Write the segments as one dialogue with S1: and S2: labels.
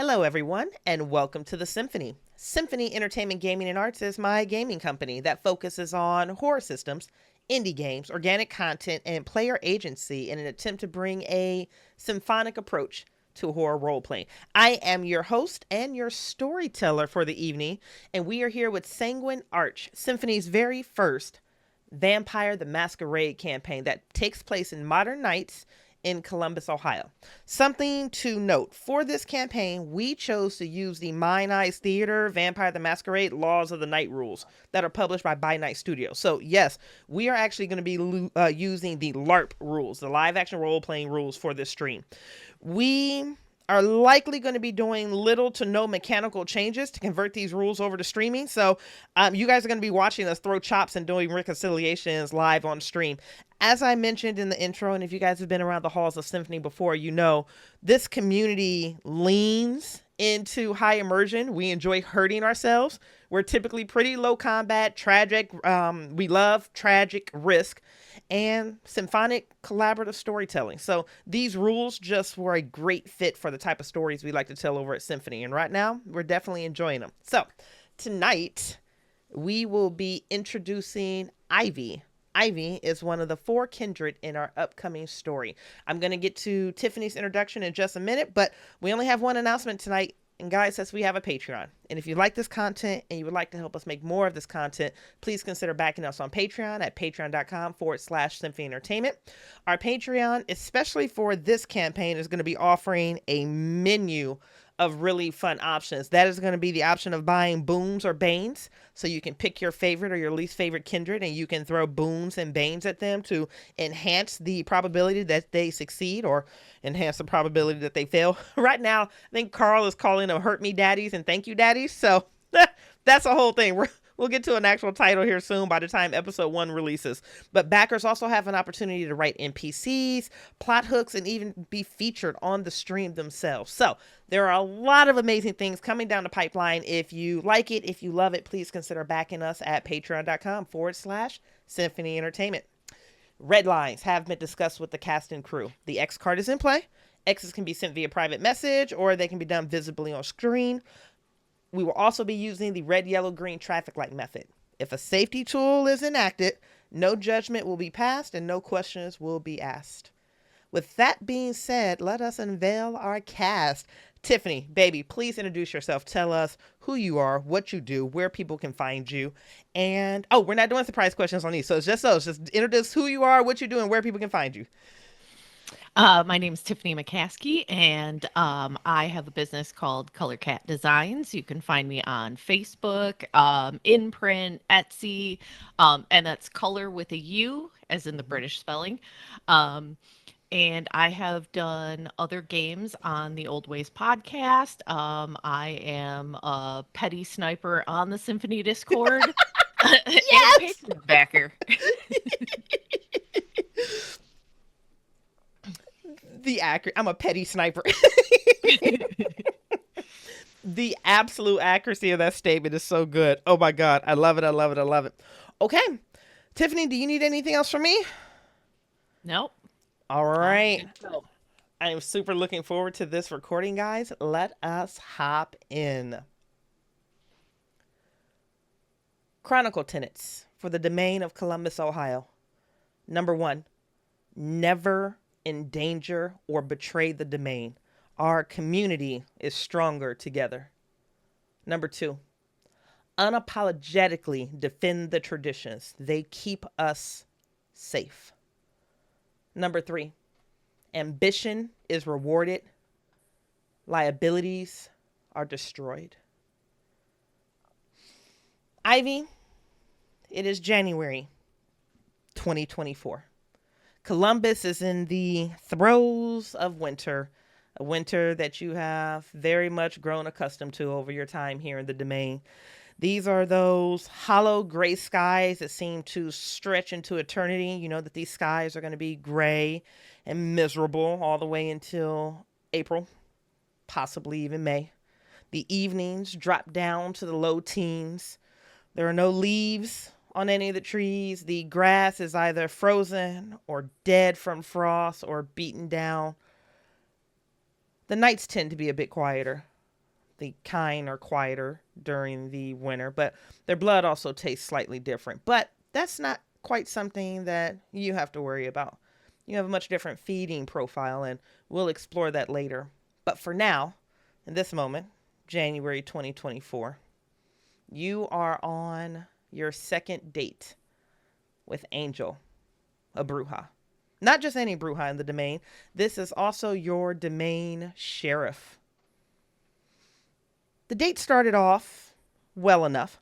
S1: Hello, everyone, and welcome to the Symphony. Symphony Entertainment Gaming and Arts is my gaming company that focuses on horror systems, indie games, organic content, and player agency in an attempt to bring a symphonic approach to horror role-playing. I am your host and your storyteller for the evening, and we are here with Sanguine Arch, Symphony's very first Vampire the Masquerade campaign that takes place in modern nights in Columbus, Ohio. Something to note, for this campaign, we chose to use the Mine Eyes Theater Vampire the Masquerade Laws of the Night rules that are published by Night Studios. So yes, we are actually going to be using the LARP rules, the live action role playing rules for this stream. We are likely going to be doing little to no mechanical changes to convert these rules over to streaming. So you guys are going to be watching us throw chops and doing reconciliations live on stream. As I mentioned in the intro, and if you guys have been around the halls of Symphony before, you know this community leans into high immersion. We enjoy hurting ourselves. We're typically pretty low combat, tragic. We love tragic risk and symphonic collaborative storytelling. So these rules just were a great fit for the type of stories we like to tell over at Symphony. And right now, we're definitely enjoying them. So tonight, we will be introducing Ivy. Ivy is one of the four kindred in our upcoming story. I'm going to get to Tiffany's introduction in just a minute, but we only have one announcement tonight. And guys, says we have a Patreon. And if you like this content and you would like to help us make more of this content, please consider backing us on Patreon at patreon.com/Symphony Entertainment. Our Patreon, especially for this campaign, is going to be offering a menu of really fun options. That is going to be the option of buying boons or banes. So you can pick your favorite or your least favorite kindred and you can throw boons and banes at them to enhance the probability that they succeed or enhance the probability that they fail. Right now, I think Carl is calling them hurt me daddies and thank you daddies. So that's a whole thing. We'll get to an actual title here soon by the time episode 1 releases. But backers also have an opportunity to write NPCs, plot hooks, and even be featured on the stream themselves. So there are a lot of amazing things coming down the pipeline. If you like it, if you love it, please consider backing us at patreon.com/Symphony Entertainment. Red lines have been discussed with the cast and crew. The X card is in play. X's can be sent via private message or they can be done visibly on screen. We will also be using the red, yellow, green traffic light method. If a safety tool is enacted, no judgment will be passed and no questions will be asked. With that being said, let us unveil our cast. Tiffany, baby, please introduce yourself. Tell us who you are, what you do, where people can find you. And, oh, we're not doing surprise questions on these. So it's just those. Just introduce who you are, what you do, and where people can find you.
S2: My name is Tiffanie McCaskey, and I have a business called Color Cat Designs. You can find me on Facebook, in print, Etsy, and that's color with a U, as in the British spelling. And I have done other games on the Old Ways podcast. I am a petty sniper on the Symphony Discord and a Patreon backer.
S1: I'm a petty sniper. The absolute accuracy of that statement is so good. Oh my God. I love it. I love it. I love it. Okay. Tiffany, do you need anything else from me?
S2: Nope.
S1: All right. I am super looking forward to this recording, guys. Let us hop in. Chronicle tenets for the domain of Columbus, Ohio. Number 1, never endanger or betray the domain. Our community is stronger together. Number 2, unapologetically defend the traditions. They keep us safe. Number 3, ambition is rewarded. Liabilities are destroyed. Ivy, it is January 2024. Columbus is in the throes of winter, a winter that you have very much grown accustomed to over your time here in the domain. These are those hollow gray skies that seem to stretch into eternity. You know that these skies are going to be gray and miserable all the way until April, possibly even May. The evenings drop down to the low teens. There are no leaves on any of the trees. The grass is either frozen or dead from frost or beaten down. The nights tend to be a bit quieter. The kind are quieter during the winter, but their blood also tastes slightly different. But that's not quite something that you have to worry about. You have a much different feeding profile, and we'll explore that later. But for now, in this moment, January 2024, you are on your second date with Angel, a Bruja. Not just any Bruja in the domain, this is also your domain sheriff. The date started off well enough.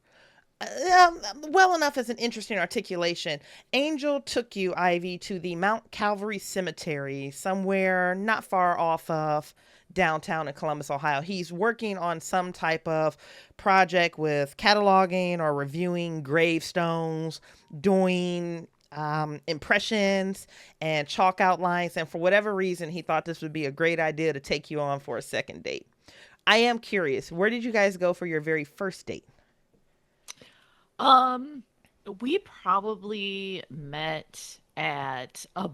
S1: Well enough is an interesting articulation. Angel took you, Ivy, to the Mount Calvary Cemetery, somewhere not far off of downtown in Columbus, Ohio. He's working on some type of project with cataloging or reviewing gravestones, doing impressions and chalk outlines. And for whatever reason, he thought this would be a great idea to take you on for a second date. I am curious, where did you guys go for your very first date?
S2: Um, we probably met at a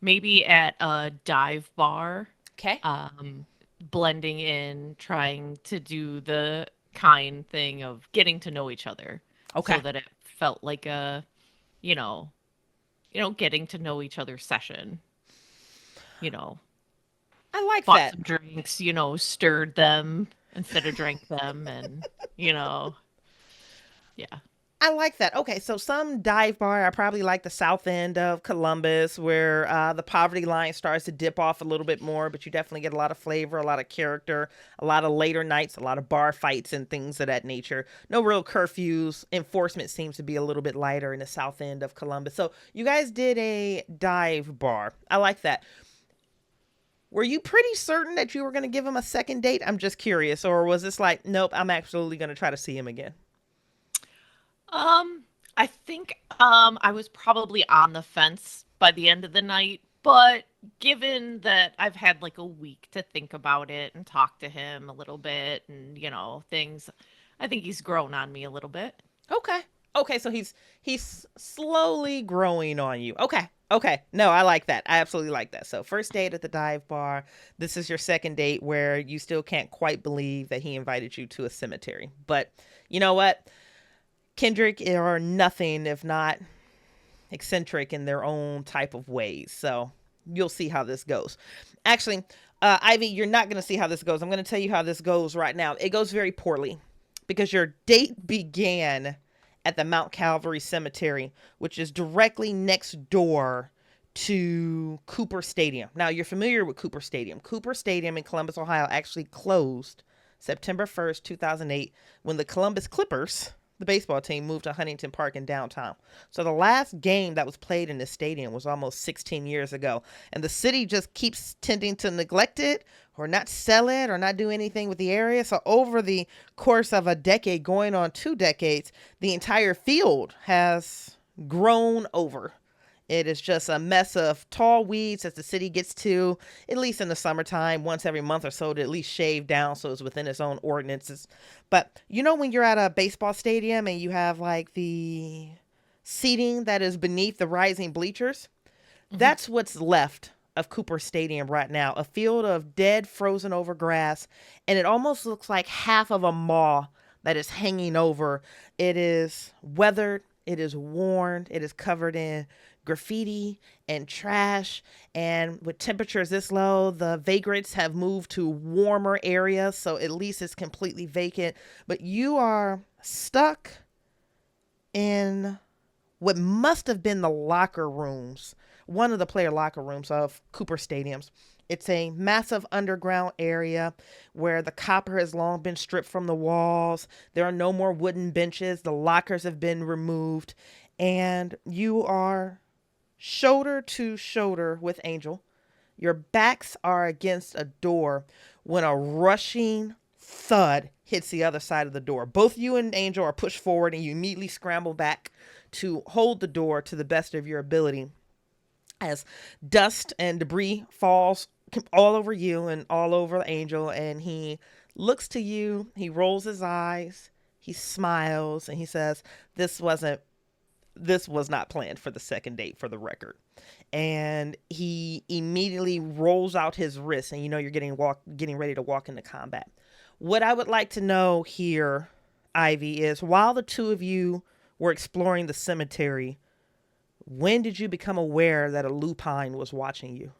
S2: maybe at a dive bar,
S1: Okay.
S2: um, blending in, trying to do the kind thing of getting to know each other so
S1: Okay.
S2: that it felt like a, you know, getting to know each other session, you know,
S1: I like
S2: bought
S1: that.
S2: some drinks, stirred them instead of drank them and, you know, yeah.
S1: I like that. Okay, so some dive bar, I probably like the south end of Columbus where the poverty line starts to dip off a little bit more, but you definitely get a lot of flavor, a lot of character, a lot of later nights, a lot of bar fights and things of that nature. No real curfews. Enforcement seems to be a little bit lighter in the south end of Columbus. So you guys did a dive bar. I like that. Were you pretty certain that you were going to give him a second date? I'm just curious. Or was this like, nope, I'm absolutely going to try to see him again?
S2: Um, I think I was probably on the fence by the end of the night, but given that I've had like a week to think about it and talk to him a little bit and things, I think he's grown on me a little bit.
S1: Okay. Okay, so he's slowly growing on you. Okay. Okay. No, I like that. I absolutely like that. So, first date at the dive bar. This is your second date where you still can't quite believe that he invited you to a cemetery. But you know what? Kendrick are nothing if not eccentric in their own type of ways. So, you'll see how this goes. Actually, Ivy, you're not going to see how this goes. I'm going to tell you how this goes right now. It goes very poorly because your date began at the Mount Calvary Cemetery, which is directly next door to Cooper Stadium. Now, you're familiar with Cooper Stadium. Cooper Stadium in Columbus, Ohio actually closed September 1st, 2008, when the Columbus Clippers, the baseball team, moved to Huntington Park in downtown. So the last game that was played in this stadium was almost 16 years ago. And the city just keeps tending to neglect it or not sell it or not do anything with the area. So over the course of a decade, going on 2 decades, the entire field has grown over. It is just a mess of tall weeds as the city gets to, at least in the summertime, once every month or so to at least shave down so it's within its own ordinances. But when you're at a baseball stadium and you have like the seating that is beneath the rising bleachers,
S2: Hmm.
S1: that's what's left of Cooper Stadium right now. A field of dead, frozen over grass, and it almost looks like half of a maw that is hanging over. It is weathered, it is worn, it is covered in graffiti and trash. And with temperatures this low, the vagrants have moved to warmer areas, so at least it's completely vacant. But you are stuck in what must have been the locker rooms, one of the player locker rooms of Cooper Stadiums. It's a massive underground area where the copper has long been stripped from the walls. There are no more wooden benches. The lockers have been removed. And you are shoulder to shoulder with Angel. Your backs are against a door when a rushing thud hits the other side of the door. Both you and Angel are pushed forward and you immediately scramble back to hold the door to the best of your ability as dust and debris falls all over you and all over Angel. And he looks to you, he rolls his eyes, he smiles, and he says, "This wasn't this was not planned for the second date, for the record. And he immediately rolls out his wrist, and you know you're getting ready to walk into combat. What I would like to know here, Ivy, is while the two of you were exploring the cemetery, when did you become aware that a lupine was watching you?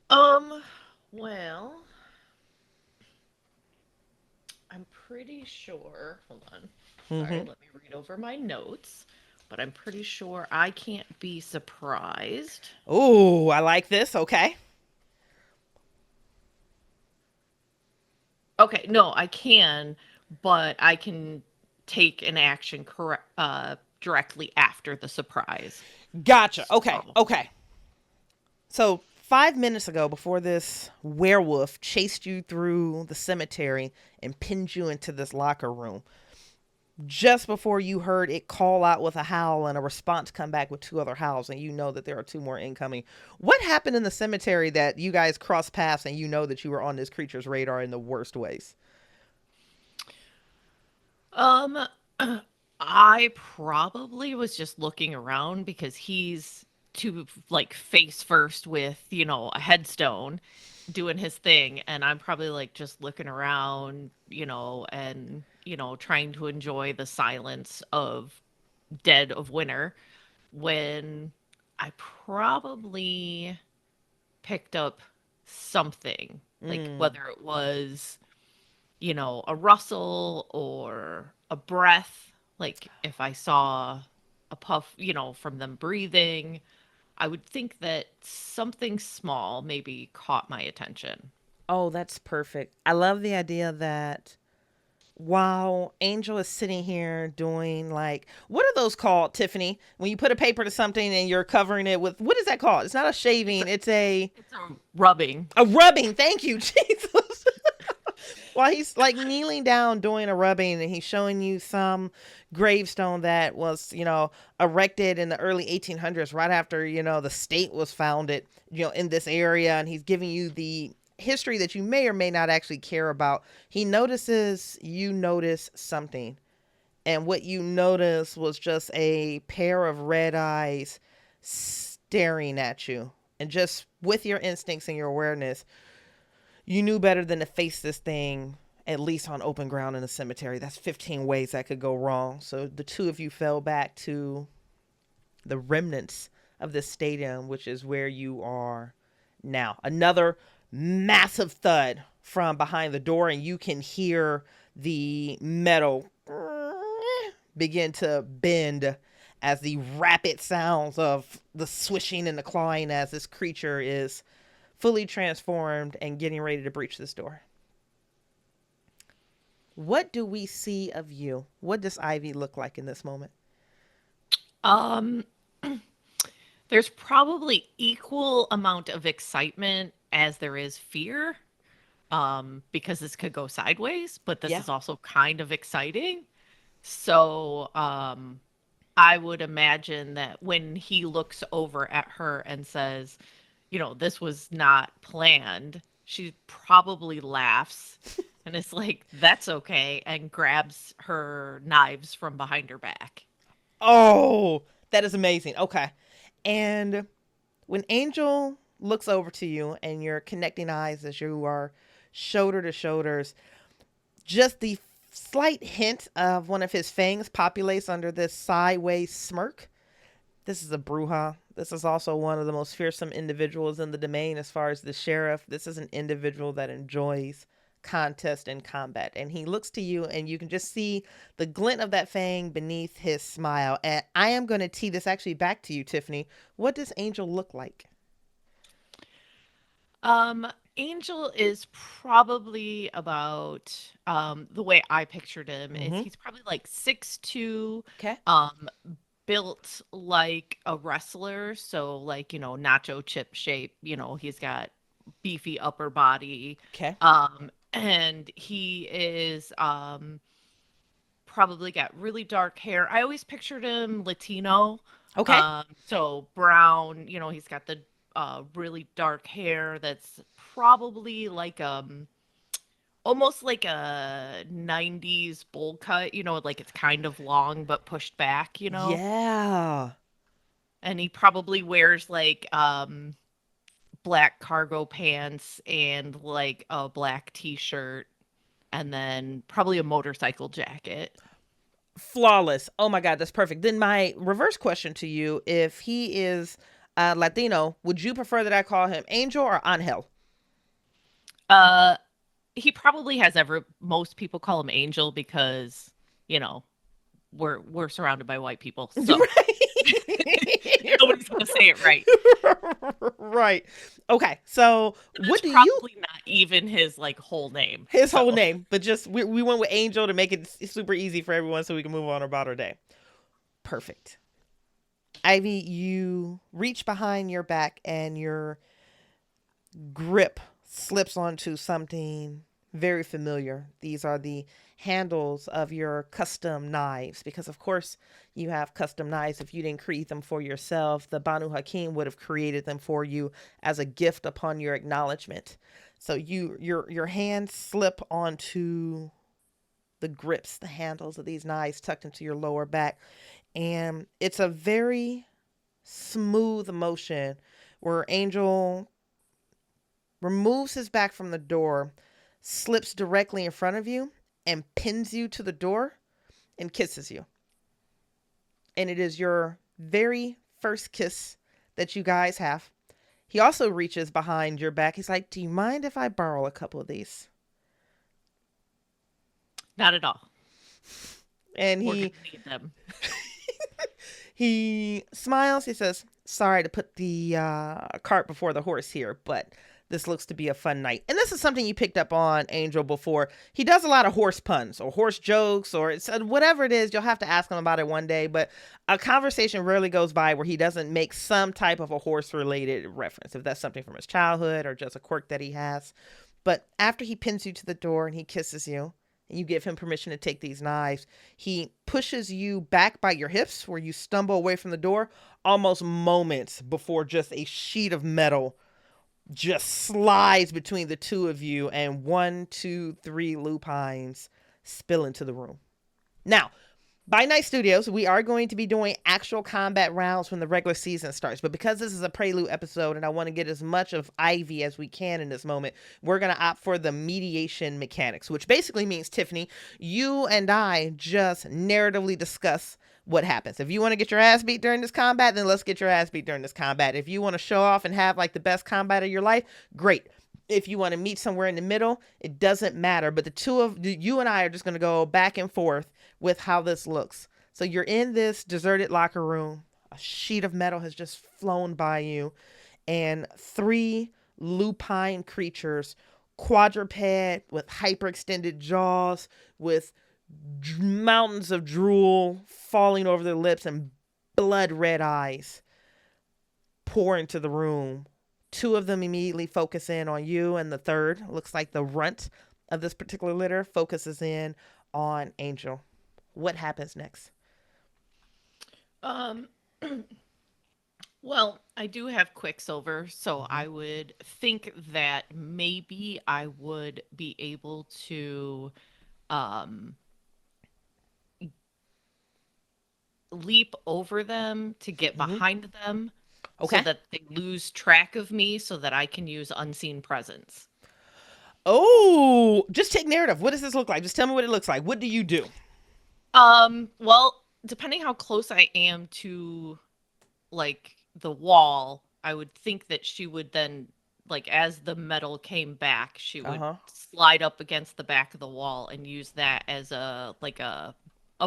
S2: Um, well, I'm pretty sure. Hold on. Sorry,
S1: Mm-hmm.
S2: let me read over my notes. But I'm pretty sure I can't be surprised.
S1: Oh, I like this. Okay.
S2: Okay, no, I can, but I can take an action directly after the surprise.
S1: Gotcha. Okay.
S2: So,
S1: Okay. So 5 minutes ago, before this werewolf chased you through the cemetery and pinned you into this locker room, just before you heard it call out with a howl and a response come back with two other howls, and you know that there are two more incoming. What happened in the cemetery that you guys crossed paths and you know that you were on this creature's radar in the worst ways?
S2: um, I probably was just looking around because he's to like face first with, a headstone doing his thing, and I'm probably like just looking around, and trying to enjoy the silence of dead of winter when I probably picked up something, like
S1: Mm.
S2: whether it was, a rustle or a breath, like if I saw a puff, from them breathing, I would think that something small maybe caught my attention.
S1: Oh, that's perfect. I love the idea that while Angel is sitting here doing, like, what are those called, Tiffany? When you put a paper to something and you're covering it with, what is that called? It's not a
S2: It's
S1: shaving,
S2: a
S1: it's a
S2: it's a rubbing.
S1: rubbing. Thank you, Jesus. While he's like kneeling down doing a rubbing, and he's showing you some gravestone that was, erected in the early 1800s, right after, the state was founded, in this area. And he's giving you the history that you may or may not actually care about. He notices you notice something. And what you noticed was just a pair of red eyes staring at you. And just with your instincts and your awareness, you knew better than to face this thing, at least on open ground in a cemetery. That's 15 ways that could go wrong. So the two of you fell back to the remnants of this stadium, which is where you are now. Another massive thud from behind the door, and you can hear the metal begin to bend as the rapid sounds of the swishing and the clawing as this creature is fully transformed and getting ready to breach this door. What do we see of you? What does Ivy look like in this moment?
S2: Um, there's probably equal amount of excitement as there is fear, because this could go sideways, but this
S1: Yeah.
S2: is also kind of exciting. So, I would imagine that when he looks over at her and says, this was not planned, she probably laughs and is like, that's okay, and grabs her knives from behind her back.
S1: Oh, that is amazing. Okay. And when Angel looks over to you and you're connecting eyes as you are shoulder to shoulders, just the slight hint of one of his fangs populates under this sideways smirk. This is a Bruja. This is also one of the most fearsome individuals in the domain as far as the sheriff. This is an individual that enjoys contest and combat. And he looks to you, and you can just see the glint of that fang beneath his smile. And I am going to tee this actually back to you, Tiffany. What does Angel look like?
S2: Um, Angel is probably about, the way I pictured him is
S1: Mm-hmm.
S2: he's probably like 6'2",
S1: Okay.
S2: um, built like a wrestler, so like, nacho chip shape, he's got beefy upper body.
S1: Okay.
S2: And he is probably got really dark hair. I always pictured him Latino.
S1: Okay.
S2: So brown, he's got the really dark hair that's probably like almost like a 90s bowl cut, like it's kind of long but pushed back.
S1: Yeah.
S2: And he probably wears like black cargo pants and like a black t-shirt and then probably a motorcycle jacket.
S1: Flawless. Oh my God, that's perfect. Then my reverse question to you, if he is Latino, would you prefer that I call him Angel or Angel?
S2: Uh he probably has ever most people call him Angel because, you know, we're surrounded by white people. So
S1: Right.
S2: nobody's gonna say it right.
S1: Right. Okay. So
S2: That's
S1: what do you
S2: probably not even his like whole name.
S1: his whole
S2: So
S1: name, but just we went with Angel to make it super easy for everyone so we can move on about our day. Perfect. Ivy, you reach behind your back and your grip slips onto something very familiar. These are the handles of your custom knives because of course you have custom knives. If you didn't create them for yourself, the Banu Hakim would have created them for you as a gift upon your acknowledgement. So your hands slip onto the grips, the handles of these knives tucked into your lower back, and it's a very smooth motion where Angel removes his back from the door, slips directly in front of you, and pins you to the door and kisses you. And it is your very first kiss that you guys have. He also reaches behind your back. He's like, "Do you mind if I borrow a couple of these?"
S2: not at all.
S1: And
S2: We're gonna need them.
S1: he smiles. He says, "Sorry to put the cart before the horse here, but this looks to be a fun night." And this is something you picked up on Angel before. He does a lot of horse puns or horse jokes or it's whatever it is. You'll have to ask him about it one day, but a conversation rarely goes by where he doesn't make some type of a horse related reference, if that's something from his childhood or just a quirk that he has. But after he pins you to the door and he kisses you, and you give him permission to take these knives, he pushes you back by your hips where you stumble away from the door almost moments before just a sheet of metal just slides between the two of you and one, two, three lupines spill into the room. Now, by Night Studios, we are going to be doing actual combat rounds when the regular season starts. But because this is a prelude episode and I want to get as much of Ivy as we can in this moment, we're going to opt for the mediation mechanics, which basically means, Tiffany, you and I just narratively discuss what happens. If you want to get your ass beat during this combat, then let's get your ass beat during this combat. If you want to show off and have like the best combat of your life, great. If you want to meet somewhere in the middle, it doesn't matter. But the two of you and I are just going to go back and forth with how this looks. So you're in this deserted locker room. A sheet of metal has just flown by you, and three lupine creatures, quadruped with hyperextended jaws, with mountains of drool falling over their lips and blood red eyes, pour into the room. Two of them immediately focus in on you, and the third, looks like the runt of this particular litter, focuses in on Angel. What happens next?
S2: Um well, I do have Quicksilver, so
S1: Mm-hmm.
S2: I would think that maybe I would be able to um leap over them to get
S1: Mm-hmm.
S2: behind them so
S1: Okay.
S2: that they lose track of me so that I can use unseen presence.
S1: Oh, just take narrative. What does this look like? Just tell me what it looks like. What do you do?
S2: Well, depending how close I am to like the wall, I would think that she would then like as the metal came back, she
S1: Uh
S2: would
S1: huh.
S2: slide up against the back of the wall and use that as a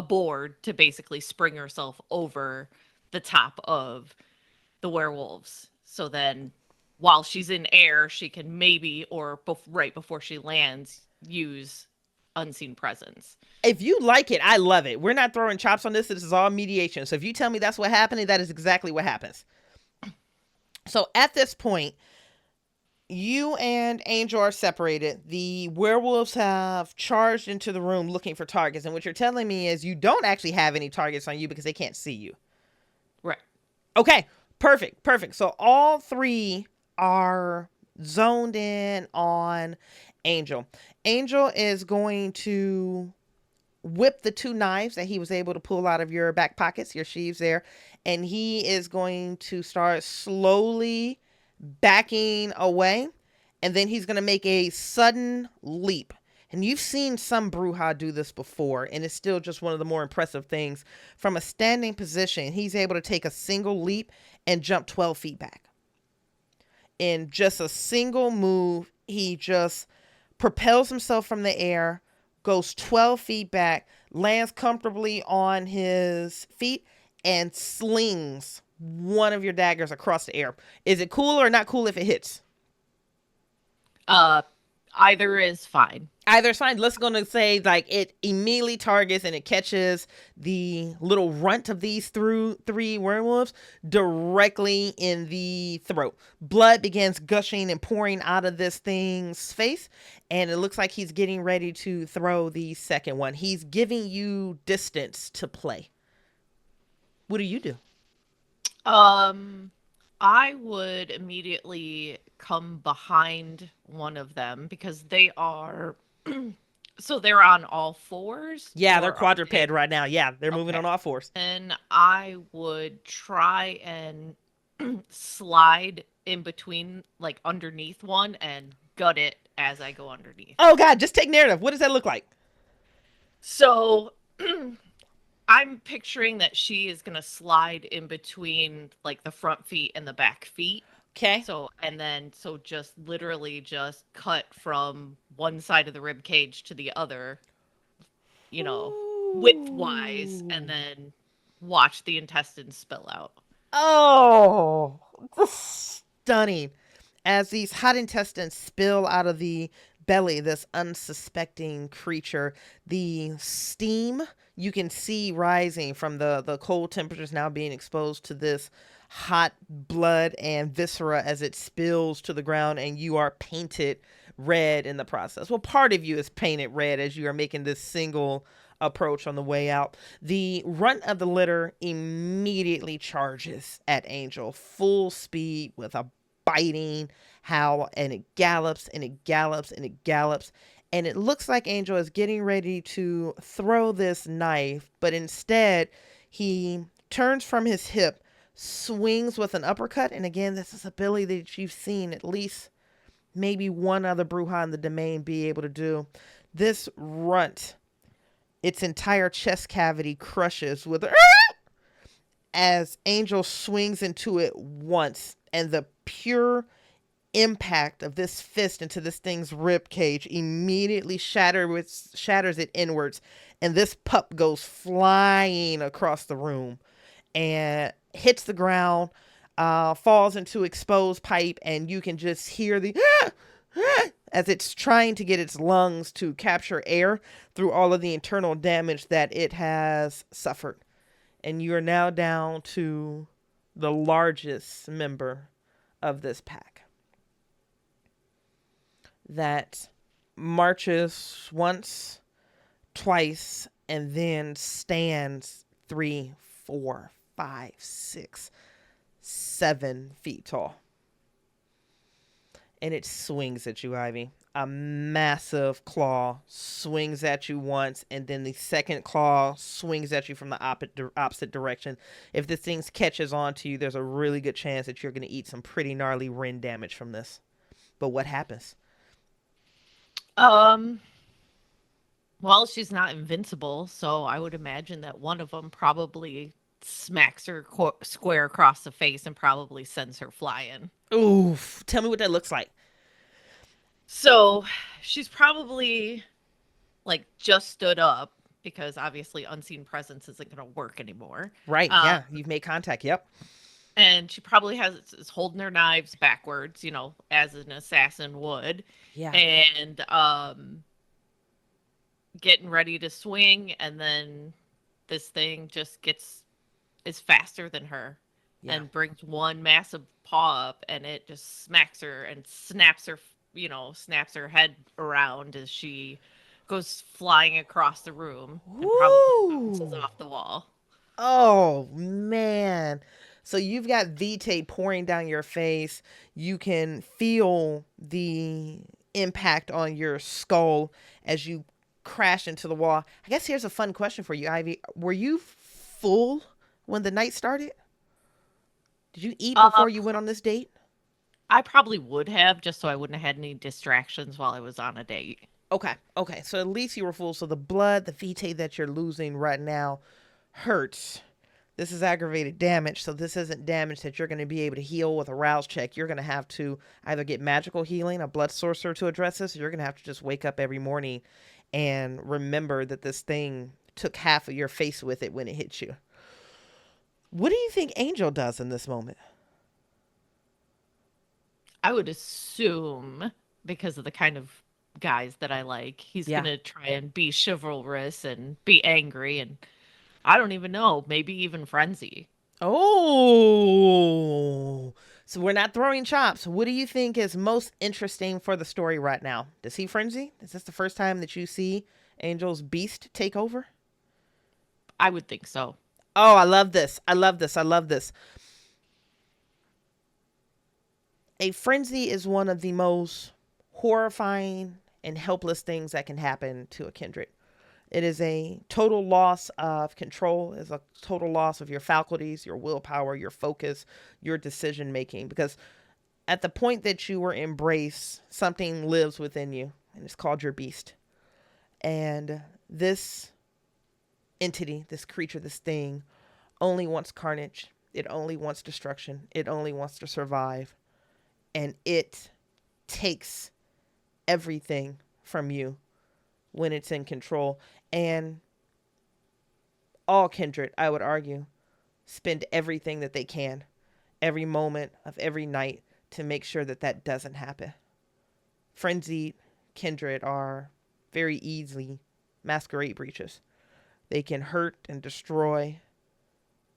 S2: board to basically spring herself over the top of the werewolves. So then while she's in air, she can maybe or right before she lands use unseen presence.
S1: If you like it, I love it. We're not throwing chops on this. This is all mediation. So if you tell me that's what happened, that is exactly what happens. So at this point, you and Angel are separated. The werewolves have charged into the room looking for targets. And what you're telling me is you don't actually have any targets on you because they can't see you.
S2: Right.
S1: Okay, perfect, perfect. So all three are zoned in on Angel. Angel is going to whip the two knives that he was able to pull out of your back pockets, your sheaves there, and he is going to start slowly backing away, and then he's going to make a sudden leap. And you've seen some Bruja do this before, and it's still just one of the more impressive things. From a standing position, he's able to take a single leap and jump 12 feet back. In just a single move, he just propels himself from the air, goes 12 feet back, lands comfortably on his feet, and slings one of your daggers across the air. Is it cool or not cool if it hits?
S2: Uh, Either is fine.
S1: Either is fine. Let's gonna say like it immediately targets and it catches the little runt of these three werewolves directly in the throat. Blood begins gushing and pouring out of this thing's face, and it looks like he's getting ready to throw the second one. He's giving you distance to play. What do you do?
S2: Um, I would immediately come behind one of them because they are so they're on all fours
S1: Yeah, they're
S2: or are
S1: quadruped
S2: they
S1: right now. Yeah, they're moving
S2: okay.
S1: on all fours.
S2: And I would try and slide in between, like underneath one, and gut it as I go underneath.
S1: Oh God, just take narrative. What does that look like?
S2: So I'm picturing that she is gonna slide in between like the front feet and the back feet.
S1: Okay.
S2: So and then so just literally just cut from one side of the rib cage to the other, you know, widthwise, and
S1: Ooh.
S2: then watch the intestines spill out.
S1: Oh, stunning. As these hot intestines spill out of the belly, this unsuspecting creature, the steam you can see rising from the cold temperatures now being exposed to this hot blood and viscera as it spills to the ground, and you are painted red in the process. Well, part of you is painted red as you are making this single approach on the way out. The runt of the litter immediately charges at Angel full speed with a biting howl, and it gallops and it gallops and it gallops. And it looks like Angel is getting ready to throw this knife, but instead he turns from his hip, swings with an uppercut. And again, this is a ability that you've seen at least maybe one other Bruja in the domain be able to do. This runt, its entire chest cavity crushes with as Angel swings into it once, and the pure impact of this fist into this thing's rib cage immediately shatters it inwards, and this pup goes flying across the room and hits the ground, falls into exposed pipe, and you can just hear the as it's trying to get its lungs to capture air through all of the internal damage that it has suffered. And you are now down to the largest member of this pack that marches once, twice, and then stands 3, 4, 5, 6, 7 feet tall. And it swings at you, Ivy. A massive claw swings at you once, and then the second claw swings at you from the opposite direction. If this thing catches on to you, there's a really good chance that you're going to eat some pretty gnarly rend damage from this. But what happens?
S2: Um, well, she's not invincible, so I would imagine that one of them probably smacks her square across the face and probably sends her flying.
S1: Oof. Tell me what that looks like.
S2: So she's probably like just stood up because obviously unseen presence isn't going to work anymore.
S1: Right.
S2: Um,
S1: Yeah. You've made contact. Yep.
S2: and she probably is holding her knives backwards, you know, as an assassin would,
S1: Yeah.
S2: and getting ready to swing, and then this thing just gets is faster than her
S1: Yeah.
S2: and brings one massive paw up, and it just smacks her and snaps her, you know, snaps her head around as she goes flying across the room and probably bounces
S1: Woo.
S2: off the wall.
S1: Oh, man. So you've got vitae pouring down your face. You can feel the impact on your skull as you crash into the wall. I guess here's a fun question for you, Ivy. Were you full when the night started? Did you eat
S2: Uh,
S1: before you went on this date?
S2: I probably would have, just so I wouldn't have had any distractions while I was on a date.
S1: Okay, okay. So at least you were full. So the blood, the vitae that you're losing right now hurts. This is aggravated damage, so this isn't damage that you're going to be able to heal with a rouse check. You're going to have to either get magical healing, a blood sorcerer to address this, or you're going to have to just wake up every morning and remember that this thing took half of your face with it when it hit you. What do you think Angel does in this moment?
S2: I would assume, because of the kind of guys that I like, he's
S1: Yeah.
S2: gonna try and be chivalrous and be angry, and I don't even know, maybe even frenzy.
S1: Oh, so we're not throwing chops. What do you think is most interesting for the story right now? Does he frenzy? Is this the first time that you see Angel's beast take over?
S2: I would think so.
S1: Oh, I love this. I love this. I love this. A frenzy is one of the most horrifying and helpless things that can happen to a kindred. It is a total loss of control, is a total loss of your faculties, your willpower, your focus, your decision making. Because at the point that you were embraced, something lives within you, and it's called your beast. And this entity, this creature, this thing, only wants carnage. It only wants destruction. It only wants to survive. And it takes everything from you when it's in control. And all kindred, I would argue, spend everything that they can, every moment of every night, to make sure that that doesn't happen. Frenzied kindred are very easily masquerade breaches. They can hurt and destroy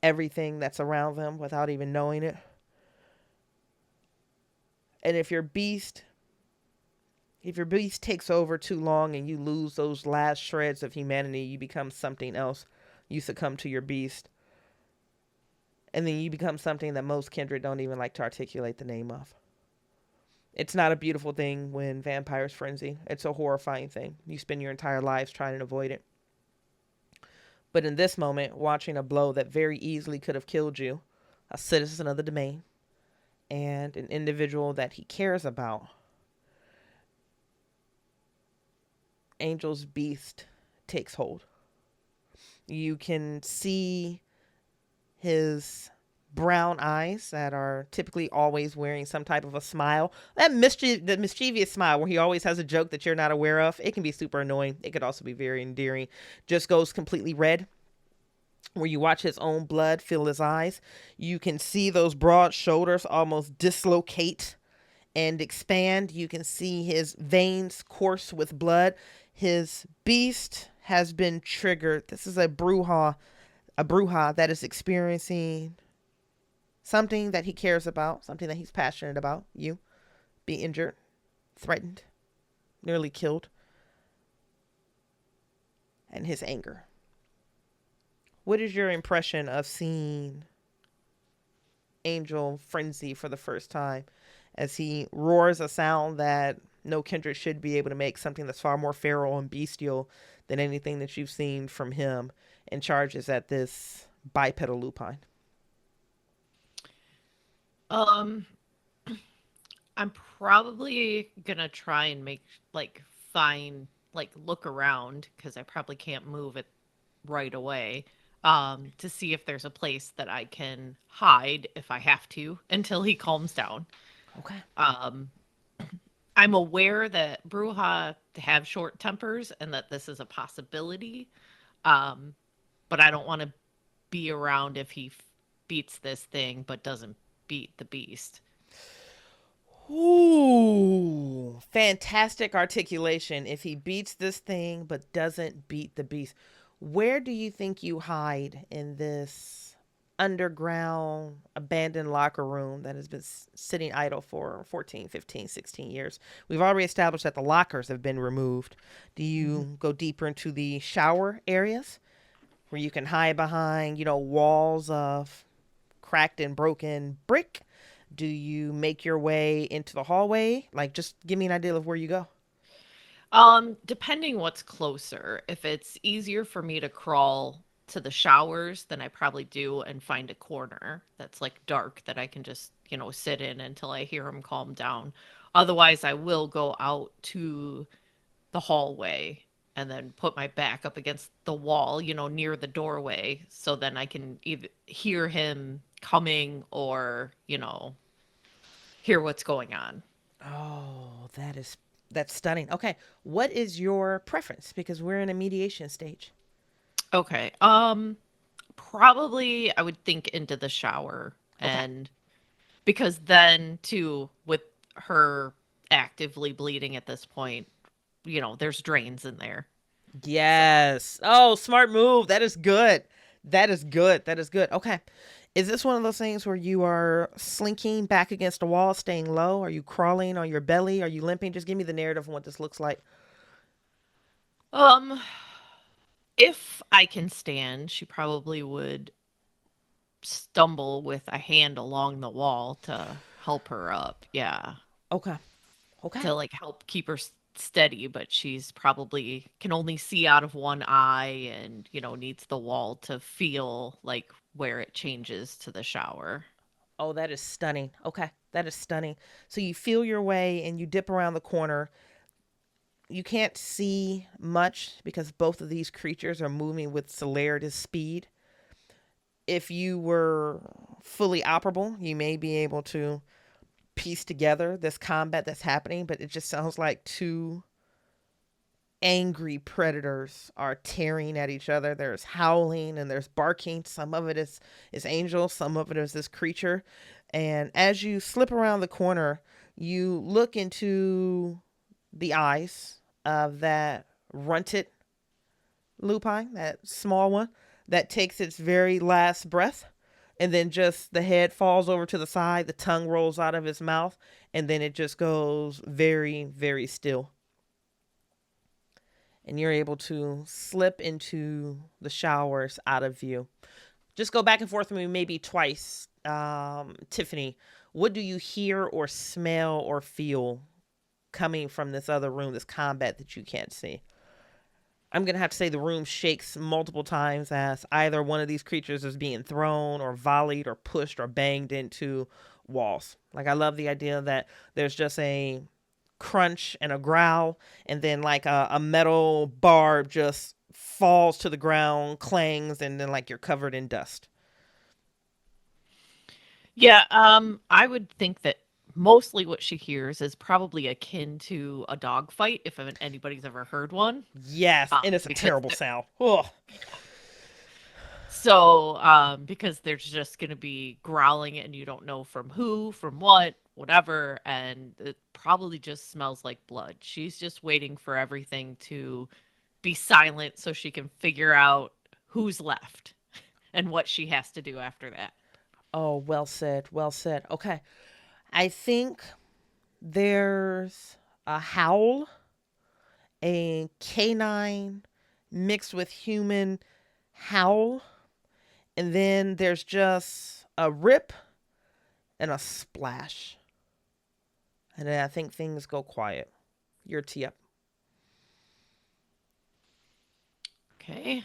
S1: everything that's around them without even knowing it. And if your beast takes over too long and you lose those last shreds of humanity, you become something else. You succumb to your beast. And then you become something that most kindred don't even like to articulate the name of. It's not a beautiful thing when vampires frenzy. It's a horrifying thing. You spend your entire lives trying to avoid it. But in this moment, watching a blow that very easily could have killed you, a citizen of the domain, and an individual that he cares about, Angel's beast takes hold. You can see his brown eyes that are typically always wearing some type of a smile. The mischievous smile where he always has a joke that you're not aware of. It can be super annoying. It could also be very endearing. Just goes completely red. Where you watch his own blood fill his eyes. You can see those broad shoulders almost dislocate and expand. You can see his veins course with blood. His beast has been triggered. This is a bruja that is experiencing something that he cares about, something that he's passionate about. You be injured, threatened, nearly killed, and his anger. What is your impression of seeing Angel frenzy for the first time as he roars a sound that no kindred should be able to make, something that's far more feral and bestial than anything that you've seen from him, and charges at this bipedal lupine?
S2: Um, I'm probably gonna try and find look around because I probably can't move it right away. To see if there's a place that I can hide if I have to until he calms down.
S1: Okay.
S2: Um, I'm aware that Bruja have short tempers and that this is a possibility. Um, but I don't want to be around if he beats this thing but doesn't beat the beast.
S1: Ooh, fantastic articulation. If he beats this thing but doesn't beat the beast, where do you think you hide in this underground abandoned locker room that has been sitting idle for 14, 15, 16 years? We've already established that the lockers have been removed. Do you go deeper into the shower areas where you can hide behind, walls of cracked and broken brick? Do you make your way into the hallway? Like, just give me an idea of where you go.
S2: Depending what's closer. If it's easier for me to crawl to the showers, then I probably do and find a corner that's like dark that I can just, sit in until I hear him calm down. Otherwise, I will go out to the hallway and then put my back up against the wall, near the doorway, so then I can either hear him coming or, hear what's going on.
S1: Oh, that's stunning. Okay, what is your preference? Because we're in a mediation stage.
S2: Okay. Probably I would think into the shower,
S1: Okay.
S2: and because then too, with her actively bleeding at this point, there's drains in there. So,
S1: Yes. Oh, smart move. That is good. That is good. That is good. Okay. Is this one of those things where you are slinking back against a wall, staying low? Are you crawling on your belly? Are you limping? Just give me the narrative of what this looks like.
S2: um, if I can stand, she probably would stumble with a hand along the wall to help her up. Yeah.
S1: Okay. Okay.
S2: To like help keep her steady, but she's probably can only see out of one eye and, needs the wall to feel like where it changes to the shower.
S1: Oh, that is stunning. Okay. That is stunning. So you feel your way and you dip around the corner. You can't see much because both of these creatures are moving with celerity speed. If you were fully operable, you may be able to piece together this combat that's happening, but it just sounds like two angry predators are tearing at each other. There's howling and there's barking. Some of it is Angel, some of it is this creature. And as you slip around the corner, you look into the eyes of that runted lupine, that small one that takes its very last breath. And then just the head falls over to the side, the tongue rolls out of his mouth, and then it just goes very, very still. And you're able to slip into the showers out of view. Just go back and forth with me maybe twice. Tiffanie, what do you hear or smell or feel coming from this other room, this combat that you can't see? I'm going to have to say the room shakes multiple times as either one of these creatures is being thrown or volleyed or pushed or banged into walls. Like, I love the idea that there's just a crunch and a growl, and then like a metal barb just falls to the ground, clangs, and then like you're covered in dust.
S2: Yeah, I would think that mostly what she hears is probably akin to a dog fight, if anybody's ever heard one.
S1: Yes, and it's a
S2: Because
S1: terrible sound. Oh,
S2: so, because there's just going to be growling and you don't know from who, from what, whatever, and it probably just smells like blood. She's just waiting for everything to be silent so she can figure out who's left and what she has to do after that.
S1: oh, well said, well said. Okay, I think there's a howl, a canine mixed with human howl, and then there's just a rip and a splash. And then I think things go quiet. Your tee up.
S2: Okay.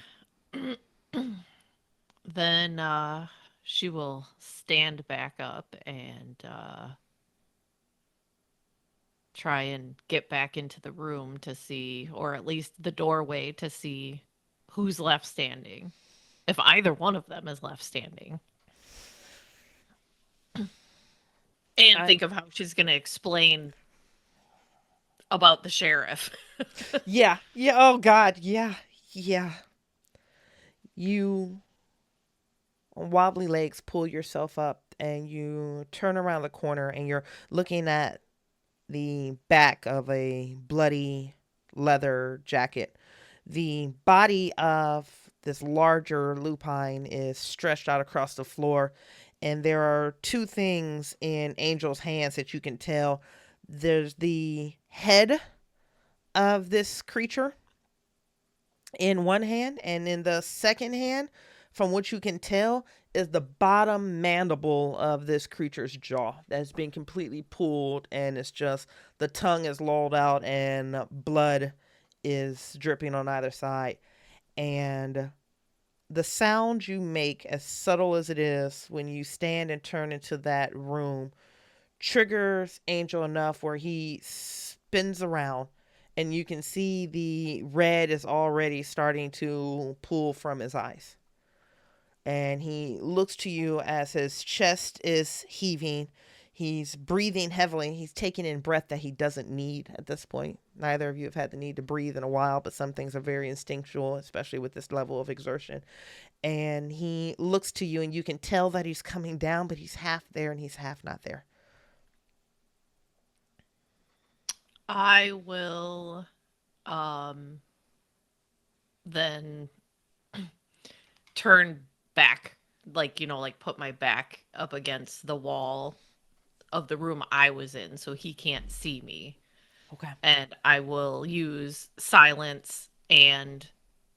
S2: Then she will stand back up and try and get back into the room to see, or at least the doorway to see who's left standing, if either one of them is left standing. And
S1: I
S2: think of how she's going to explain about the sheriff.
S1: Yeah, yeah, oh god, yeah, yeah. You on wobbly legs pull yourself up and you turn around the corner and you're looking at the back of a bloody leather jacket. The body of this larger lupine is stretched out across the floor, and there are two things in Angel's hands that you can tell. There's the head of this creature in one hand, and in the second hand, from what you can tell, is the bottom mandible of this creature's jaw that's been completely pulled, and it's just the tongue is lolled out and blood is dripping on either side. And the sound you make, as subtle as it is, when you stand and turn into that room, triggers Angel enough where he spins around, and you can see the red is already starting to pool from his eyes. And he looks to you as his chest is heaving. He's breathing heavily. He's taking in breath that he doesn't need at this point. Neither of you have had the need to breathe in a while, but some things are very instinctual, especially with this level of exertion. And he looks to you, and you can tell that he's coming down, but he's half there and he's half not there.
S2: I will um then turn back, like, like put my back up against the wall of the room I was in so he can't see me.
S1: Okay.
S2: And I will use silence and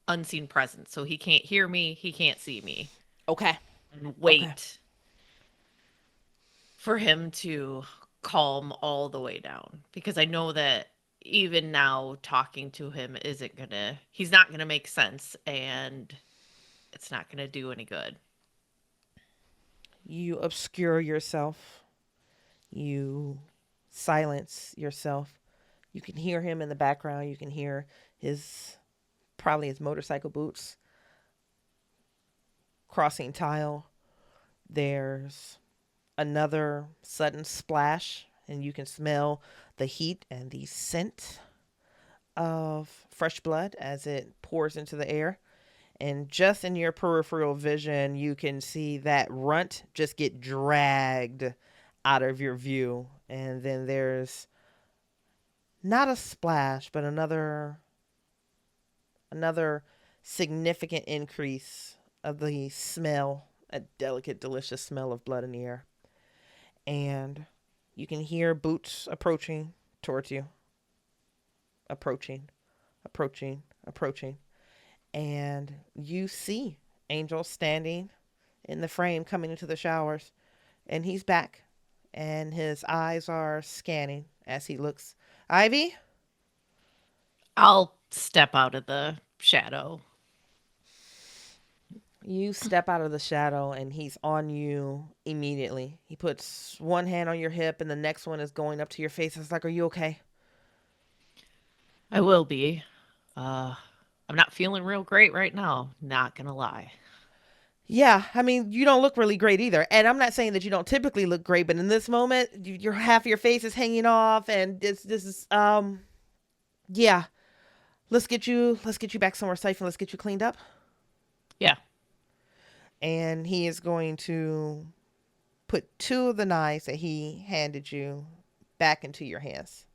S2: unseen presence so he can't hear me, he can't see me.
S1: Okay.
S2: And
S1: Okay.
S2: wait for him to calm all the way down, because I know that even now talking to him isn't gonna he's not gonna make sense, and it's not gonna do any good.
S1: You obscure yourself. You silence yourself. You can hear him in the background. You can hear his, probably his motorcycle boots crossing tile. There's another sudden splash, and you can smell the heat and the scent of fresh blood as it pours into the air. And just in your peripheral vision, you can see that runt just get dragged out of your view. And then there's not a splash, but another significant increase of the smell, a delicate, delicious smell of blood in the air. And you can hear boots approaching towards you, approaching, approaching. And you see Angel standing in the frame coming into the showers, and he's back, and his eyes are scanning as he looks. Ivy,
S2: I'll step out of the shadow.
S1: you step out of the shadow, and he's on you immediately. He puts one hand on your hip, and the next one is going up to your face. It's like, are you okay?
S2: I will be. Uh, I'm not feeling real great right now, not gonna lie.
S1: Yeah, I mean, you don't look really great either. And I'm not saying that you don't typically look great, but in this moment, your half of your face is hanging off, and this is yeah. Let's get you back somewhere safe, and let's get you cleaned up.
S2: Yeah,
S1: And he is going to put two of the knives that he handed you back into your hands.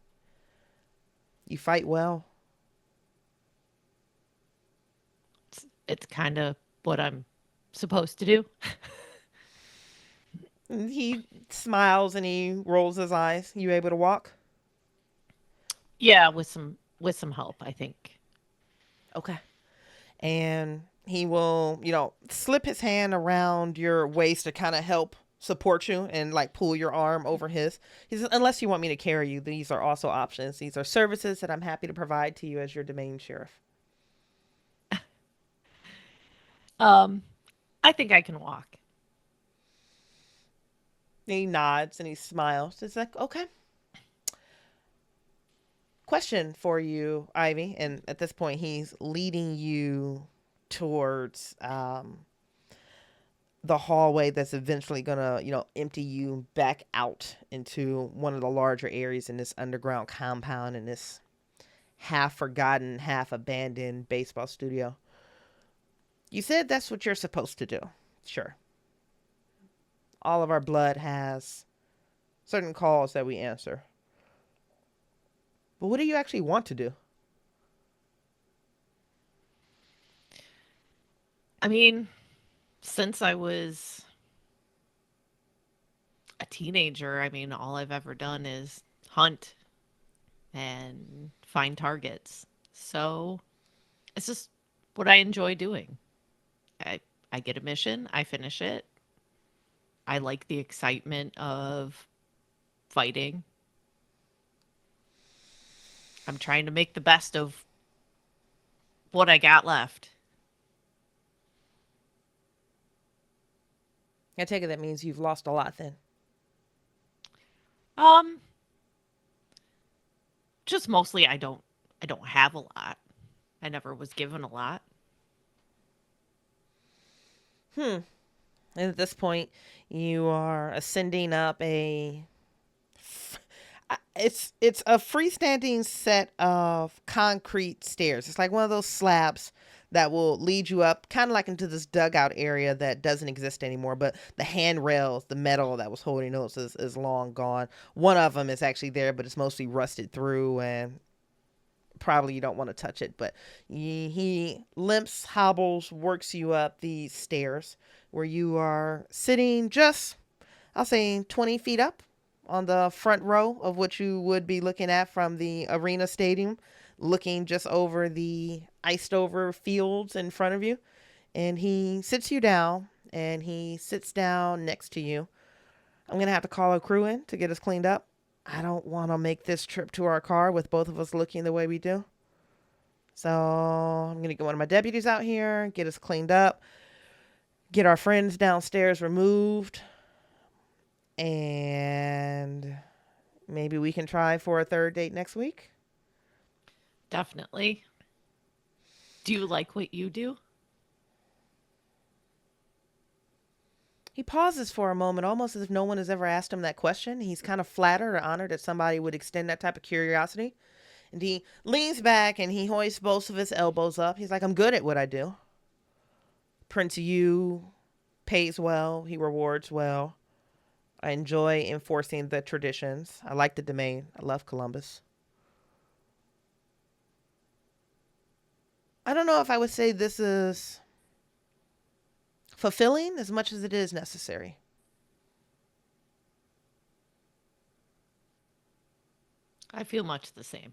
S1: You fight well.
S2: it's kind of what I'm supposed to do.
S1: And he smiles and he rolls his eyes. You able to walk?
S2: Yeah, with some help, I think.
S1: Okay. And he will, slip his hand around your waist to kind of help support you and like pull your arm over his. He says, unless you want me to carry you, these are also options. These are services that I'm happy to provide to you as your domain sheriff.
S2: Um, I think I can walk.
S1: And he nods and he smiles. It's like, okay. Question for you, Ivy. And at this point, he's leading you towards the hallway that's eventually gonna, empty you back out into one of the larger areas in this underground compound in this half forgotten, half abandoned baseball studio. You said that's what you're supposed to do. Sure. All of our blood has certain calls that we answer. But what do you actually want to do?
S2: I mean, since I was a teenager, I mean, all I've ever done is hunt and find targets. So it's just what I enjoy doing. I I get a mission, I finish it, I like the excitement of fighting. I'm trying to make the best of what I got left.
S1: I take it that means you've lost a lot then.
S2: Um, just mostly I don't have a lot. I never was given a lot.
S1: Hmm. And at this point, you are ascending up it's a freestanding set of concrete stairs. It's like one of those slabs that will lead you up kind of like into this dugout area that doesn't exist anymore, but the handrails, the metal that was holding those is long gone. One of them is actually there, but it's mostly rusted through, and probably you don't want to touch it. But he limps, hobbles, works you up these stairs where you are sitting just, I'll say, 20 feet up on the front row of what you would be looking at from the arena stadium, looking just over the iced over fields in front of you. And he sits you down, and he sits down next to you. I'm going to have to call a crew in to get us cleaned up. I don't want to make this trip to our car with both of us looking the way we do. So I'm going to get one of my deputies out here, get us cleaned up, get our friends downstairs removed, and maybe we can try for a third date next week.
S2: Definitely. Do you like what you do?
S1: He pauses for a moment, almost as if no one has ever asked him that question. He's kind of flattered or honored that somebody would extend that type of curiosity. And he leans back and he hoists both of his elbows up. He's like, I'm good at what I do. Prince Yu pays well. He rewards well. I enjoy enforcing the traditions. I like the domain. I love Columbus. I don't know if I would say this is fulfilling as much as it is necessary.
S2: I feel much the same.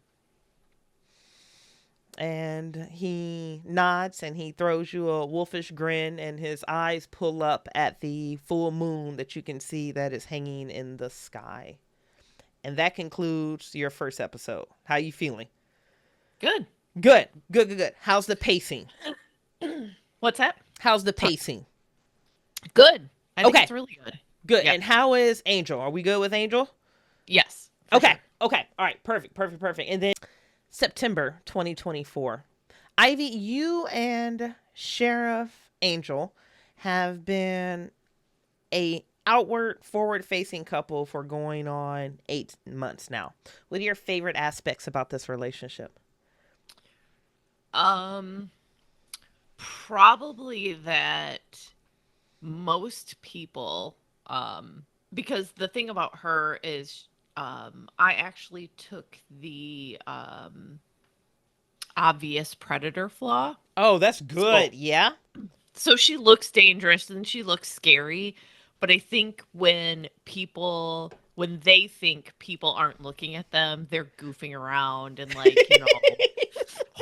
S1: And he nods and he throws you a wolfish grin, and his eyes pull up at the full moon that you can see that is hanging in the sky. And that concludes your first episode. How you feeling?
S2: Good.
S1: Good. Good, good, good. How's the pacing?
S2: What's that?
S1: How's the pacing?
S2: Good. I think
S1: Okay.
S2: it's really good.
S1: Good.
S2: Yep.
S1: And how is Angel? Are we good with Angel?
S2: Yes.
S1: Okay.
S2: Sure.
S1: Okay. All right. Perfect. Perfect. Perfect. And then September 2024. Ivy, you and Sheriff Angel have been a outward, forward-facing couple for going on 8 months now. What are your favorite aspects about this relationship?
S2: Um, Probably that most people, because the thing about her is, I actually took the obvious predator flaw.
S1: Oh, that's
S2: So,
S1: good. Yeah.
S2: so she looks dangerous and she looks scary, but I think when they think people aren't looking at them, they're goofing around and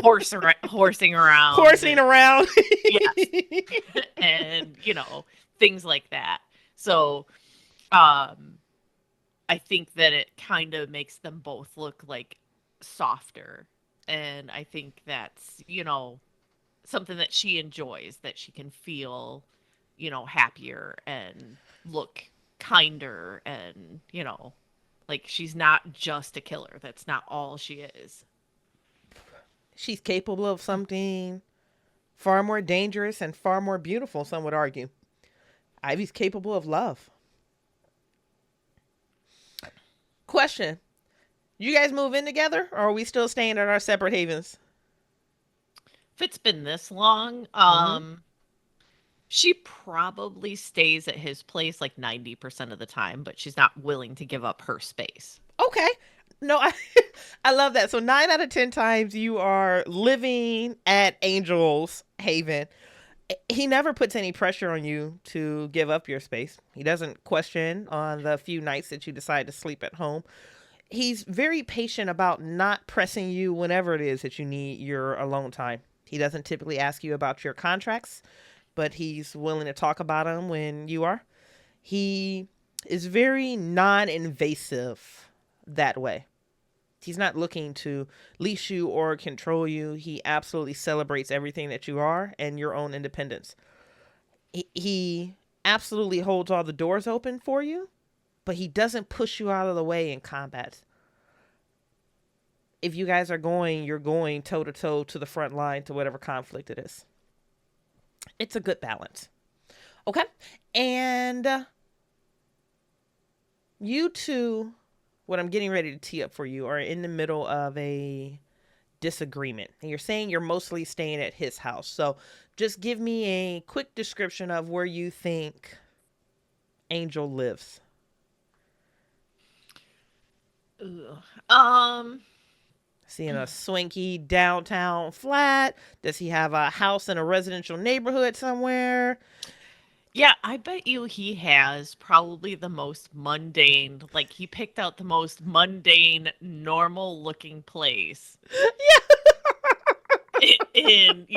S2: horsing around
S1: Coursing
S2: and
S1: around.
S2: yes, and things like that. So, um I think that it kind of makes them both look like softer, and I think that's, something that she enjoys, that she can feel, happier and look kinder, and like she's not just a killer. That's not all she is.
S1: She's capable of something far more dangerous and far more beautiful, some would argue. Ivy's capable of love. Question. You guys move in together, or are we still staying at our separate havens?
S2: If it's been this long,
S1: Mm-hmm.
S2: she probably stays at his place like 90% of the time, but she's not willing to give up her space.
S1: Okay. No, I love that. So 9 out of 10 times you are living at Angel's Haven. He never puts any pressure on you to give up your space. He doesn't question on the few nights that you decide to sleep at home. He's very patient about not pressing you whenever it is that you need your alone time. He doesn't typically ask you about your contracts, but he's willing to talk about them when you are. He is very non-invasive that way. He's not looking to leash you or control you. He absolutely celebrates everything that you are and your own independence. He absolutely holds all the doors open for you, but he doesn't push you out of the way in combat. If you guys are going, you're going toe to toe to the front line to whatever conflict it is. It's a good balance. Okay. And you two, what I'm getting ready to tee up for you, are in the middle of a disagreement. And you're saying you're mostly staying at his house. So just give me a quick description of where you think Angel lives.
S2: Ugh. Um,
S1: Is he in a swanky downtown flat? Does he have a house in a residential neighborhood somewhere?
S2: yeah, I bet you he has probably the most mundane, like he picked out the most mundane, normal looking place. In,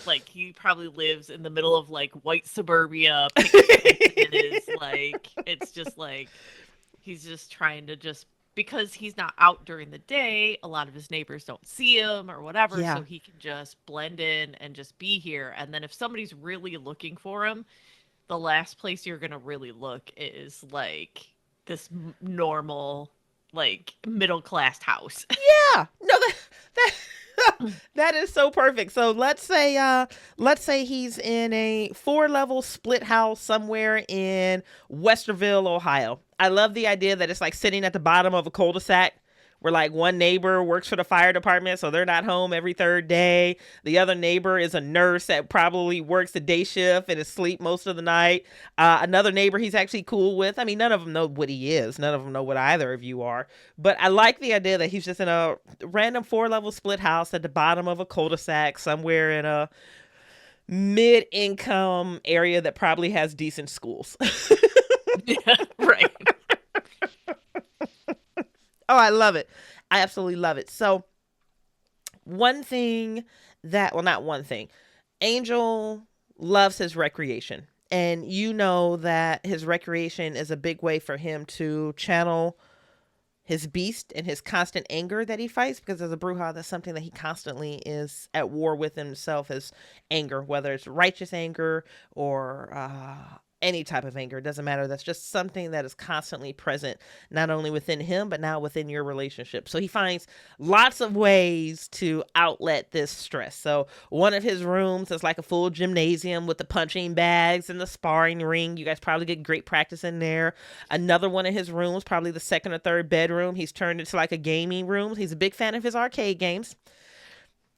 S2: like he probably lives in the middle of like white suburbia, picket fences, like it's just like he's just trying to just because he's not out during the day, a lot of his neighbors don't see him or whatever,
S1: Yeah.
S2: so he can just blend in and just be here. And then if somebody's really looking for him, the last place you're gonna really look is like this normal, like middle class house.
S1: Yeah. No, that that is so perfect. So let's say he's in a 4-level split house somewhere in Westerville, Ohio. I love the idea that it's like sitting at the bottom of a cul-de-sac where like one neighbor works for the fire department, so they're not home every third day. The other neighbor is a nurse that probably works the day shift and is asleep most of the night. Another neighbor he's actually cool with. I mean, none of them know what he is. None of them know what either of you are. But I like the idea that he's just in a random 4-level split house at the bottom of a cul-de-sac somewhere in a mid-income area that probably has decent schools.
S2: Yeah, right.
S1: Oh, I love it. I absolutely love it. So, one thing well, not one thing. Angel loves his recreation. And you know that his recreation is a big way for him to channel his beast and his constant anger that he fights, because as a Bruja, that's something that he constantly is at war with himself, is anger, whether it's righteous anger or any type of anger. It doesn't matter. That's just something that is constantly present, not only within him, but now within your relationship. So he finds lots of ways to outlet this stress. So one of his rooms is like a full gymnasium with the punching bags and the sparring ring. You guys probably get great practice in there. Another one of his rooms, probably the second or third bedroom, he's turned into like a gaming room. He's a big fan of his arcade games.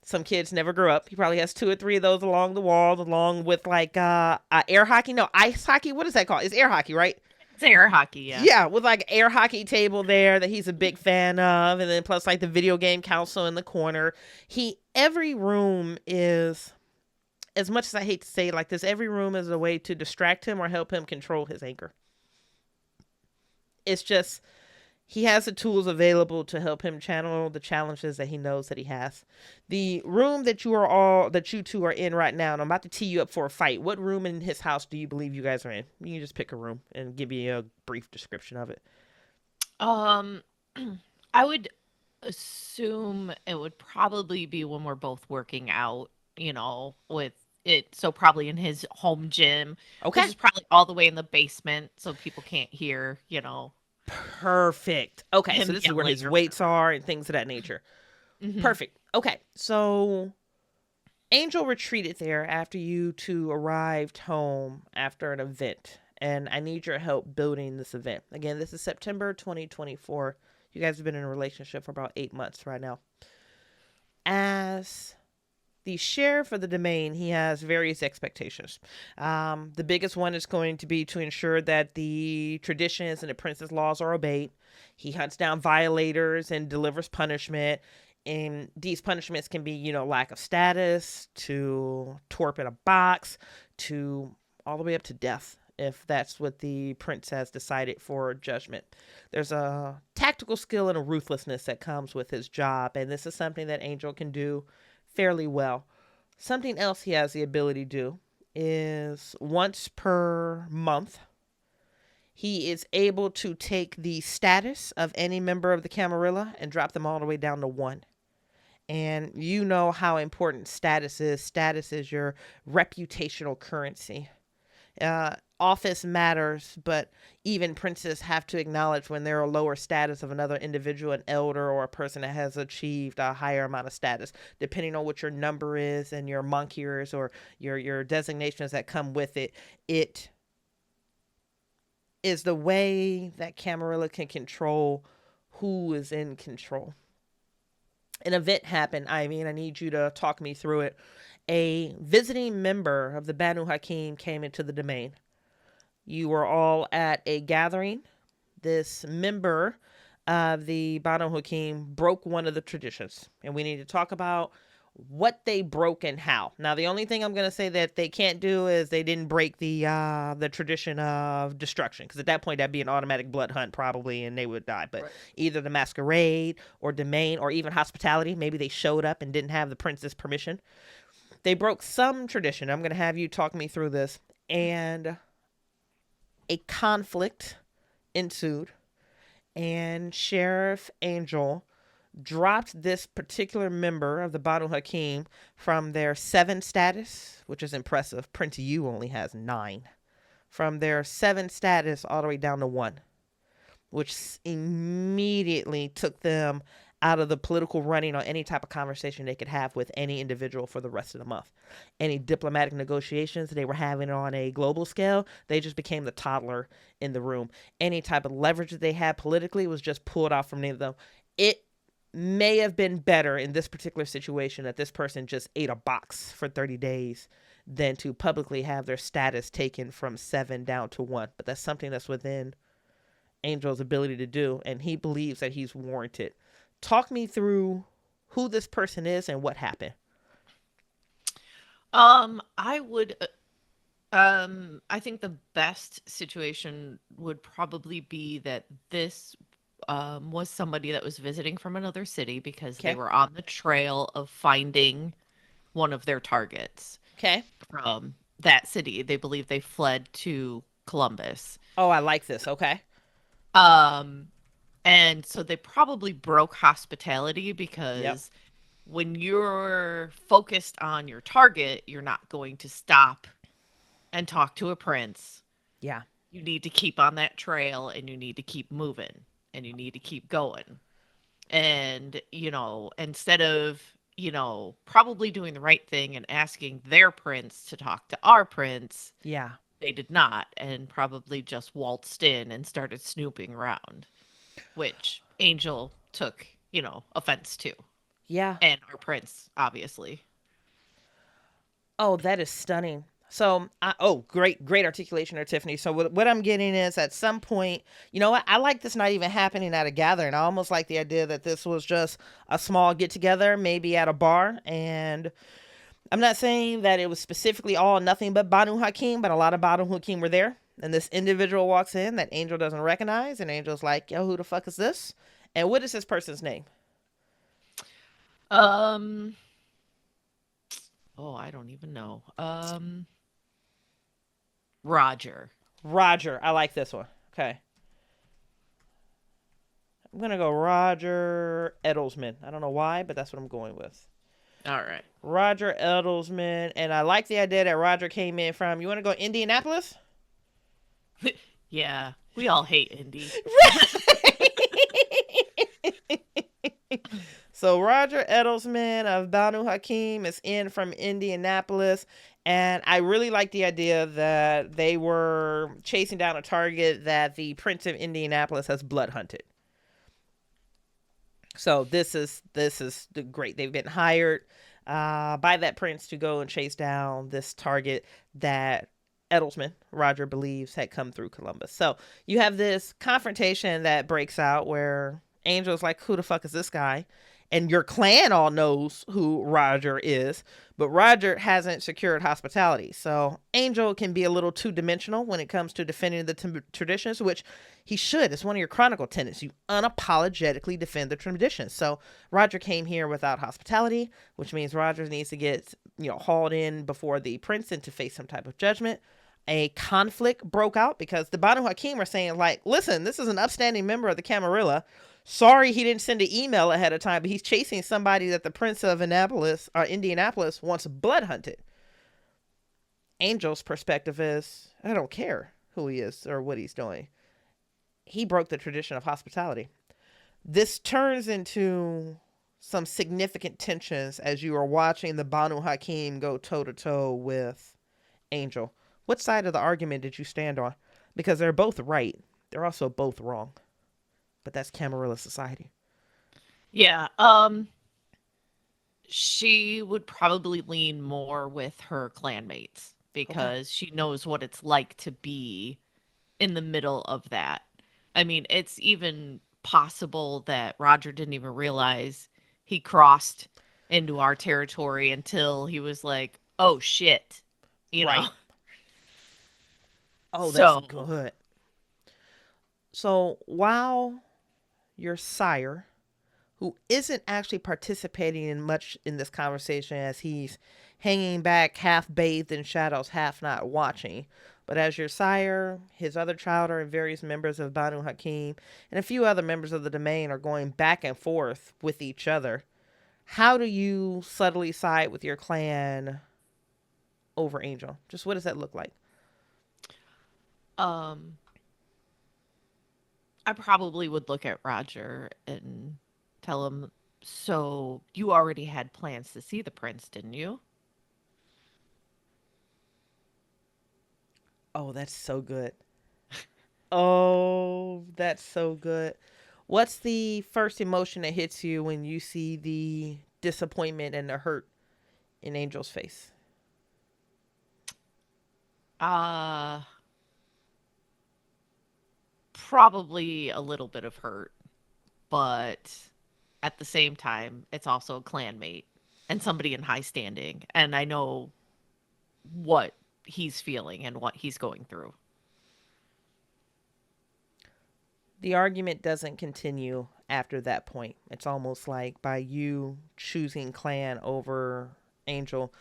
S1: Some kids never grew up. He probably has 2 or 3 of those along the wall, along with like air hockey. No, ice hockey. What is that called? It's air hockey, right?
S2: It's air hockey, yeah.
S1: Yeah, with like air hockey table there that he's a big fan of, and then plus like the video game console in the corner. Every room is, as much as I hate to say it like this, every room is a way to distract him or help him control his anger. It's just he has the tools available to help him channel the challenges that he knows that he has. The room that you two are in right now, and I'm about to tee you up for a fight. What room in his house do you believe you guys are in? You can just pick a room and give me a brief description of it.
S2: Um, I would assume it would probably be when we're both working out, with it. So probably in his home gym, which
S1: Okay.
S2: is probably all the way in the basement, so people can't hear,
S1: Perfect. Okay, so
S2: him
S1: this is where
S2: yelling
S1: his
S2: or
S1: weights
S2: whatever.
S1: are and things of that nature.
S2: Hmm.
S1: Perfect. Okay, so Angel retreated there after you two arrived home after an event, and I need your help building this event. Again, this is September 2024. You guys have been in a relationship for about 8 months right now. As the sheriff of the domain, he has various expectations. The biggest one is going to be to ensure that the traditions and the prince's laws are obeyed. He hunts down violators and delivers punishment. And these punishments can be, lack of status, to torp in a box, to all the way up to death, if that's what the prince has decided for judgment. There's a tactical skill and a ruthlessness that comes with his job, and this is something that Angel can do fairly well. Something else he has the ability to do is once per month, He is able to take the status of any member of the Camarilla and drop them all the way down to 1. And you know how important status is. Status is your reputational currency. Office matters, but even princes have to acknowledge when they're a lower status of another individual, an elder or a person that has achieved a higher amount of status, depending on what your number is and your monkiers or your designations that come with it. It is the way that Camarilla can control who is in control. An event happened. I need you to talk me through it. A visiting member of the Banu Hakim came into the domain. You were all at a gathering. This member of the Banu Hakim broke one of the traditions, and we need to talk about what they broke and how. Now, the only thing I'm going to say that they can't do is they didn't break the tradition of destruction, because at that point that'd be an automatic blood hunt probably, and they would die. But either the Masquerade or domain or even hospitality, maybe they showed up and didn't have the prince's permission. They broke some tradition. I'm going to have you talk me through this. And a conflict ensued, and Sheriff Angel dropped this particular member of the Banu Hakim from their 7 status, which is impressive. Prince U only has 9. From their 7 status all the way down to 1, which immediately took them out of the political running on any type of conversation they could have with any individual for the rest of the month. Any diplomatic negotiations they were having on a global scale, they just became the toddler in the room. Any type of leverage that they had politically was just pulled off from them. It may have been better in this particular situation that this person just ate a box for 30 days than to publicly have their status taken from 7 down to 1. But that's something that's within Angel's ability to do, and he believes that he's warranted. Talk me through who this person is and what happened.
S2: I would, I think the best situation would probably be that this was somebody that was visiting from another city because they were on the trail of finding one of their targets.
S1: Okay.
S2: From that city. They believe they fled to Columbus.
S1: Oh, I like this. Okay.
S2: And so they probably broke hospitality because when you're focused on your target, you're not going to stop and talk to a prince.
S1: Yeah.
S2: You need to keep on that trail, and you need to keep moving, and you need to keep going. And, instead of, probably doing the right thing and asking their prince to talk to our prince.
S1: Yeah.
S2: They did not, and probably just waltzed in and started snooping around, which Angel took, offense to.
S1: Yeah.
S2: And our prince, obviously.
S1: Oh, that is stunning. So, great articulation there, Tiffany. So what I'm getting is at some point, you know what? I like this not even happening at a gathering. I almost like the idea that this was just a small get together, maybe at a bar. And I'm not saying that it was specifically all nothing but Banu Hakim, but a lot of Banu Hakim were there. And this individual walks in that Angel doesn't recognize. And Angel's like, yo, who the fuck is this? And what is this person's name?
S2: Oh, I don't even know. Roger.
S1: I like this one. Okay. I'm going to go Roger Edelsman. I don't know why, but that's what I'm going with.
S2: All right.
S1: Roger Edelsman. And I like the idea that Roger came in from, you want to go Indianapolis?
S2: Yeah. We all hate Indy.
S1: So Roger Edelsman of Banu Hakim is in from Indianapolis. And I really like the idea that they were chasing down a target that the Prince of Indianapolis has blood hunted. So this is great. They've been hired by that prince to go and chase down this target that Edelsman, Roger, believes had come through Columbus. So you have this confrontation that breaks out where Angel's like, who the fuck is this guy? And your clan all knows who Roger is, but Roger hasn't secured hospitality. So Angel can be a little two-dimensional when it comes to defending the traditions, which he should. It's one of your chronicle tenets. You unapologetically defend the traditions. So Roger came here without hospitality, which means Roger needs to get, hauled in before the prince and to face some type of judgment. A conflict broke out because the Banu Hakim are saying, like, listen, this is an upstanding member of the Camarilla. Sorry he didn't send an email ahead of time, but he's chasing somebody that the Prince of Indianapolis wants blood hunted. Angel's perspective is, I don't care who he is or what he's doing. He broke the tradition of hospitality. This turns into some significant tensions as you are watching the Banu Hakim go toe to toe with Angel. What side of the argument did you stand on? Because they're both right. They're also both wrong. But that's Camarilla society.
S2: Yeah. She would probably lean more with her clanmates
S1: Okay.
S2: because she knows what it's like to be in the middle of that. I mean, it's even possible that Roger didn't even realize he crossed into our territory until he was like, "Oh shit." You know.
S1: Right. Oh, that's
S2: So,
S1: good. So while your sire, who isn't actually participating in much in this conversation as he's hanging back, half bathed in shadows, half not watching. But as your sire, his other child, and various members of Banu Hakim, and a few other members of the domain are going back and forth with each other, how do you subtly side with your clan over Angel? Just what does that look like?
S2: um I probably would look at Roger and tell him, "So you already had plans to see the prince, didn't you?"
S1: Oh, that's so good. Oh, that's so good. What's the first emotion that hits you when you see the disappointment and the hurt in Angel's face?
S2: Uh, Probably a little bit of hurt, but at the same time, it's also a clanmate and somebody in high standing, and I know what he's feeling and what he's going through.
S1: The argument doesn't continue after that point. It's almost like by you choosing clan over Angel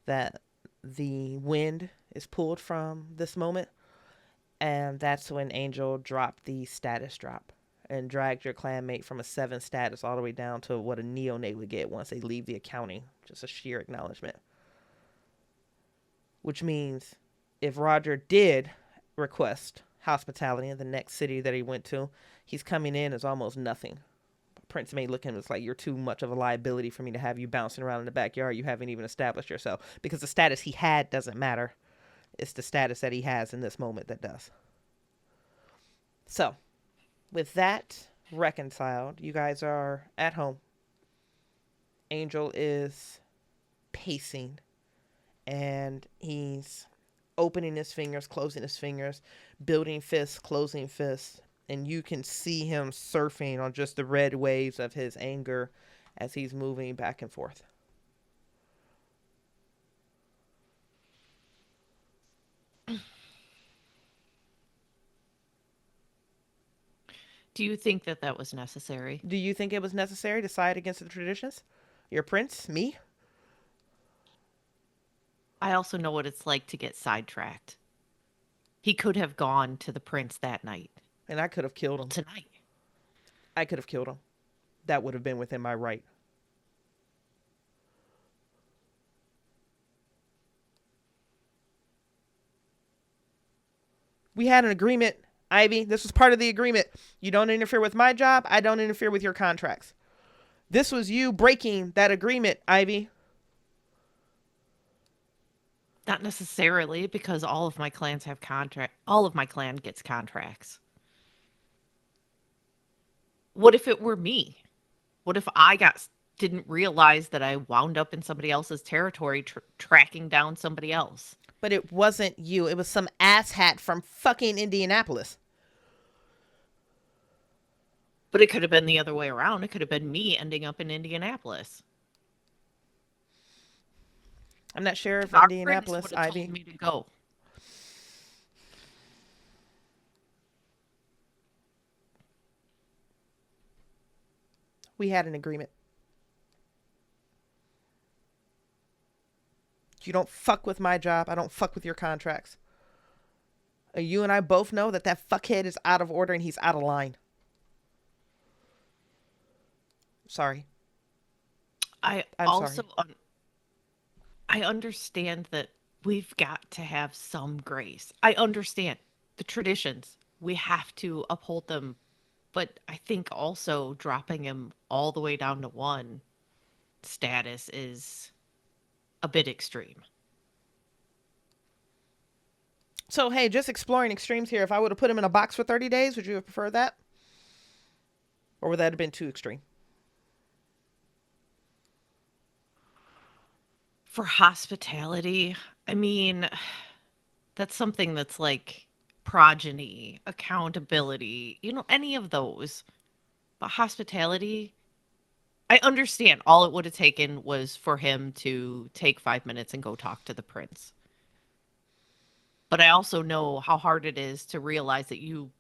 S1: that the wind is pulled from this moment. And that's when Angel dropped the status drop and dragged your clanmate from a 7 status all the way down to what a neonate would get once they leave the accounting. Just a sheer acknowledgement. Which means if Roger did request hospitality in the next city that he went to, he's coming in as almost nothing. Prince may look at him as like, you're too much of a liability for me to have you bouncing around in the backyard. You haven't even established yourself. Because the status he had doesn't matter. It's the status that he has in this moment that does. So, with that reconciled, you guys are at home. Angel is pacing and he's opening his fingers, closing his fingers, building fists, closing fists, and you can see him surfing on just the red waves of his anger as he's moving back and forth.
S2: Do you think that that was necessary?
S1: Do you think it was necessary to side against the traditions? Your prince? Me?
S2: I also know what it's like to get sidetracked. He could have gone to the prince that night.
S1: And I could have killed
S2: Well,
S1: him.
S2: tonight.
S1: I could have killed him. That would have been within my right. We had an agreement, Ivy. This was part of the agreement. You don't interfere with my job. I don't interfere with your contracts. This was you breaking that agreement, Ivy.
S2: Not necessarily, because all of my clans have contract. All of my clan gets contracts. What if it were me? What if I didn't realize that I wound up in somebody else's territory tracking down somebody else?
S1: But it wasn't you. It was some asshat from fucking Indianapolis.
S2: But it could have been the other way around. It could have been me ending up in Indianapolis.
S1: I'm not sure if
S2: Our prince
S1: Indianapolis,
S2: would have told
S1: Ivy.
S2: me to go.
S1: We had an agreement. You don't fuck with my job. I don't fuck with your contracts. You and I both know that that fuckhead is out of order and he's out of line. Sorry.
S2: I
S1: I'm
S2: also
S1: sorry.
S2: I understand that we've got to have some grace. I understand the traditions. We have to uphold them, but I think also dropping him all the way down to one status is a bit extreme.
S1: So, hey, just exploring extremes here. If I would have put him in a box for 30 days, would you have preferred that? Or would that have been too extreme?
S2: For hospitality, I mean, that's something that's like progeny, accountability, any of those. But hospitality, I understand all it would have taken was for him to take 5 minutes and go talk to the prince. But I also know how hard it is to realize that you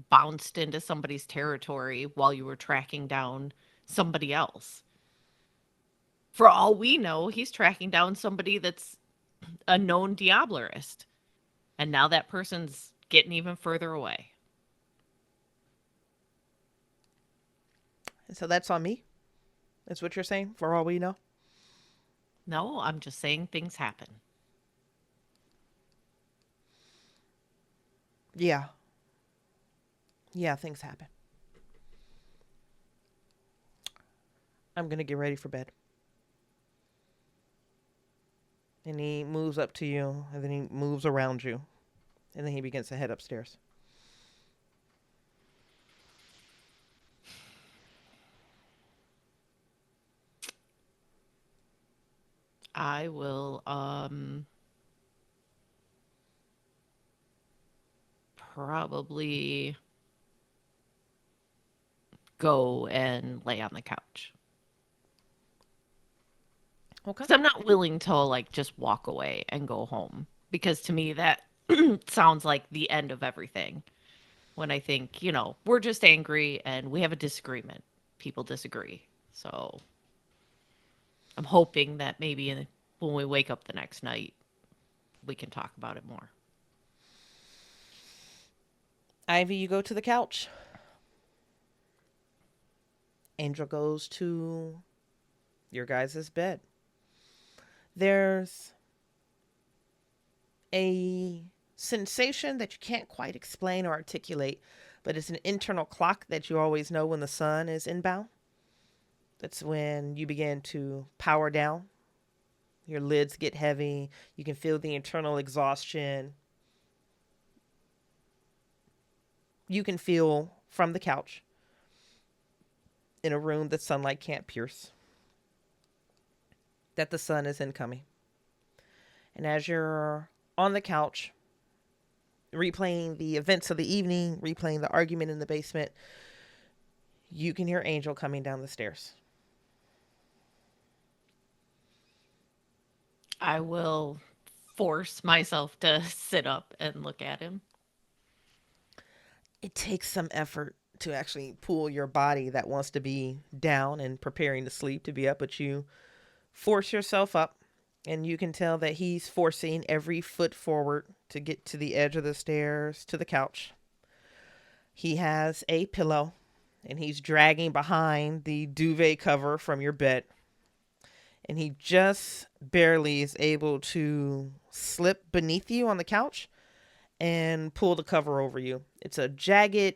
S2: bounced into somebody's territory while you were tracking down somebody else. For all we know, he's tracking down somebody that's a known Diablerist. And now that person's getting even further away.
S1: And so that's on me. That's what you're saying, for all we know?
S2: No, I'm just saying things happen.
S1: Yeah. Yeah, things happen. I'm going to get ready for bed. And he moves up to you, and then he moves around you, and then he begins to head upstairs.
S2: I will probably go and lay on the couch.
S1: Okay.
S2: Because I'm not willing to like just walk away and go home. Because to me, that sounds like the end of everything. When I think, we're just angry and we have a disagreement. People disagree. So I'm hoping that maybe when we wake up the next night, we can talk about it more.
S1: Ivy, you go to the couch. Angel goes to your guys' bed. There's a sensation that you can't quite explain or articulate, but it's an internal clock that you always know when the sun is inbound. That's when you begin to power down. Your lids get heavy. You can feel the internal exhaustion. You can feel from the couch in a room that sunlight can't pierce that the sun is incoming. And as you're on the couch, replaying the events of the evening, replaying the argument in the basement, you can hear Angel coming down the stairs.
S2: I will force myself to sit up and look at him.
S1: It takes some effort to actually pull your body that wants to be down and preparing to sleep to be up, but you force yourself up, and you can tell that he's forcing every foot forward to get to the edge of the stairs to the couch. He has a pillow, and he's dragging behind the duvet cover from your bed. And he just barely is able to slip beneath you on the couch and pull the cover over you. It's a jagged,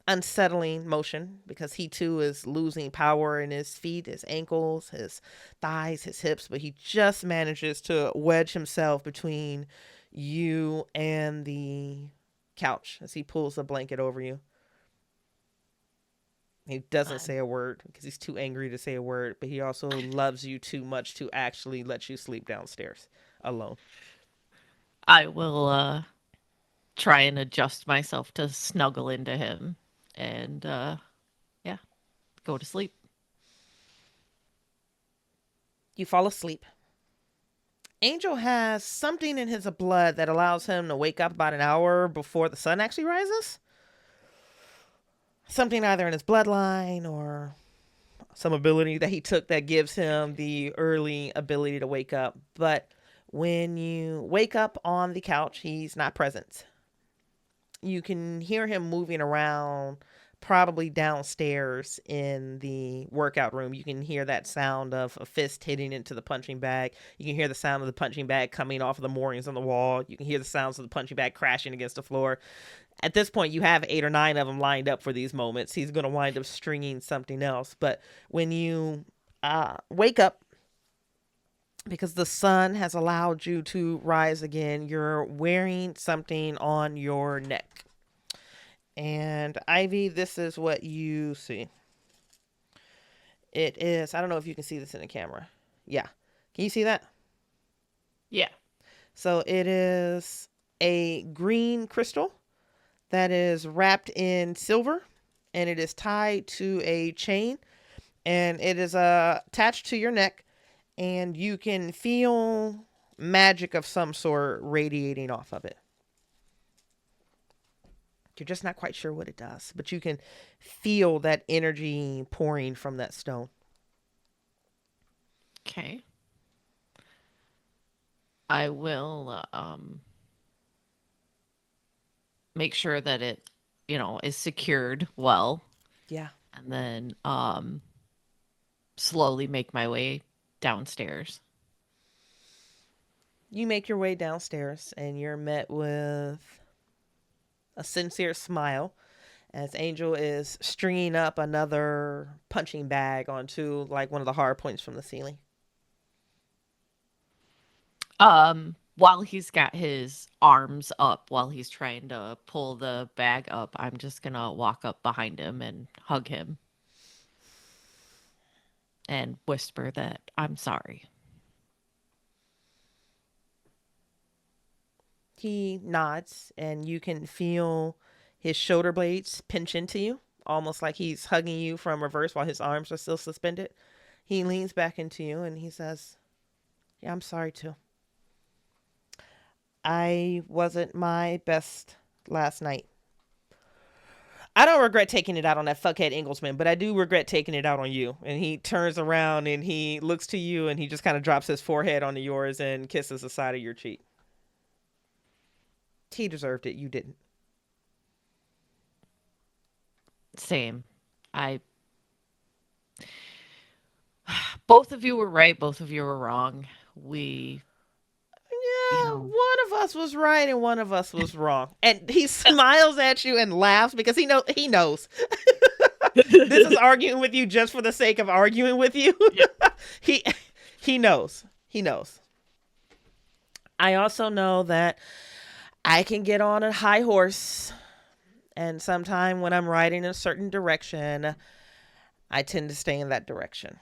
S1: unsettling motion because he too is losing power in his feet, his ankles, his thighs, his hips, but he just manages to wedge himself between you and the couch as he pulls a blanket over you. He doesn't say a word because he's too angry to say a word, but he also loves you too much to actually let you sleep downstairs alone.
S2: I will try and adjust myself to snuggle into him and yeah, go to sleep.
S1: You fall asleep. Angel has something in his blood that allows him to wake up about an hour before the sun actually rises. Something either in his bloodline or some ability that he took that gives him the early ability to wake up. But When you wake up on the couch, he's not present. You can hear him moving around, probably downstairs in the workout room. You can hear that sound of a fist hitting into the punching bag. You can hear the sound of the punching bag coming off of the moorings on the wall. You can hear the sounds of the punching bag crashing against the floor. At this point, you have 8 or 9 of them lined up for these moments. He's going to wind up stringing something else. But when you wake up, because the sun has allowed you to rise again, you're wearing something on your neck. And Ivy, this is what you see. It is, I don't know if you can see this in the camera. Yeah. Can you see that?
S2: Yeah.
S1: So it is a green crystal that is wrapped in silver, and it is tied to a chain, and it is attached to your neck, and you can feel magic of some sort radiating off of it. You're just not quite sure what it does, but you can feel that energy pouring from that stone.
S2: Okay. I will make sure that it, is secured well,
S1: Yeah.
S2: and then slowly make my way downstairs.
S1: You make your way downstairs, and you're met with a sincere smile as Angel is stringing up another punching bag onto like one of the hard points from the ceiling.
S2: While he's got his arms up, while he's trying to pull the bag up, I'm just gonna walk up behind him and hug him and whisper that I'm sorry.
S1: He nods, and you can feel his shoulder blades pinch into you, almost like he's hugging you from reverse while his arms are still suspended. He leans back into you and he says, "Yeah, I'm sorry too. I wasn't my best last night. I don't regret taking it out on that fuckhead Inglesman, but I do regret taking it out on you." And he turns around and he looks to you, and he just kind of drops his forehead onto yours and kisses the side of your cheek. He deserved it. You didn't.
S2: Same. I Both of you were right, both of you were wrong.
S1: Yeah, one of us was right and one of us was wrong. And he smiles at you and laughs because he knows. This is arguing with you just for the sake of arguing with you.
S2: Yeah.
S1: he knows. He knows. I also know that I can get on a high horse, and sometime when I'm riding in a certain direction, I tend to stay in that direction.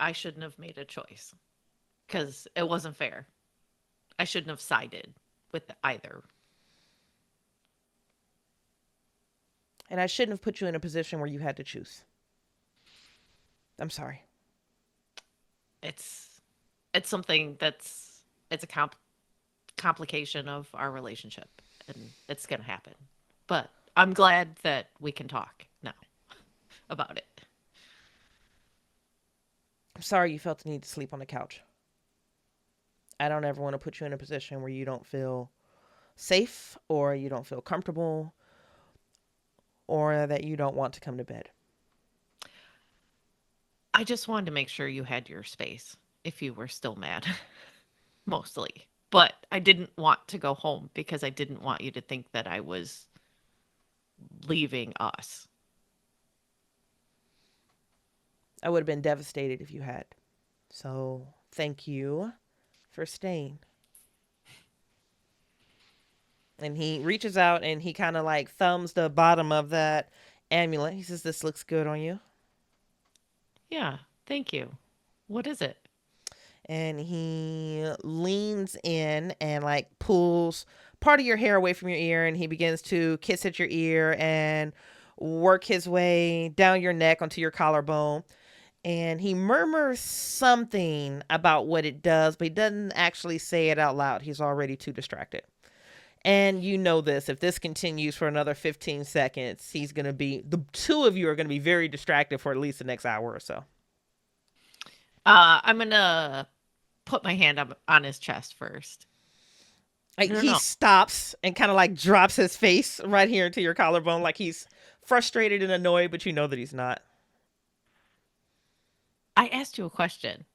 S2: I shouldn't have made a choice because it wasn't fair. I shouldn't have sided with either.
S1: And I shouldn't have put you in a position where you had to choose. I'm sorry.
S2: It's something it's a complication of our relationship, and it's gonna happen. But I'm glad that we can talk now about it.
S1: I'm sorry you felt the need to sleep on the couch. I don't ever want to put you in a position where you don't feel safe, or you don't feel comfortable, or that you don't want to come to bed.
S2: I just wanted to make sure you had your space if you were still mad, mostly. But I didn't want to go home because I didn't want you to think that I was leaving us.
S1: I would have been devastated if you had. So thank you for staying. And he reaches out and he kind of like thumbs the bottom of that amulet. He says, "This looks good on you."
S2: Yeah, thank you. What is it?
S1: And he leans in and like pulls part of your hair away from your ear, and he begins to kiss at your ear and work his way down your neck onto your collarbone. And he murmurs something about what it does, but he doesn't actually say it out loud. He's already too distracted. And you know this, if this continues for another 15 seconds, the two of you are going to be very distracted for at least the next hour or so.
S2: I'm gonna put my hand on his chest first.
S1: Like
S2: No,
S1: he
S2: no.
S1: stops and kind of like drops his face right here into your collarbone, like he's frustrated and annoyed, but you know that he's not.
S2: I asked you a question.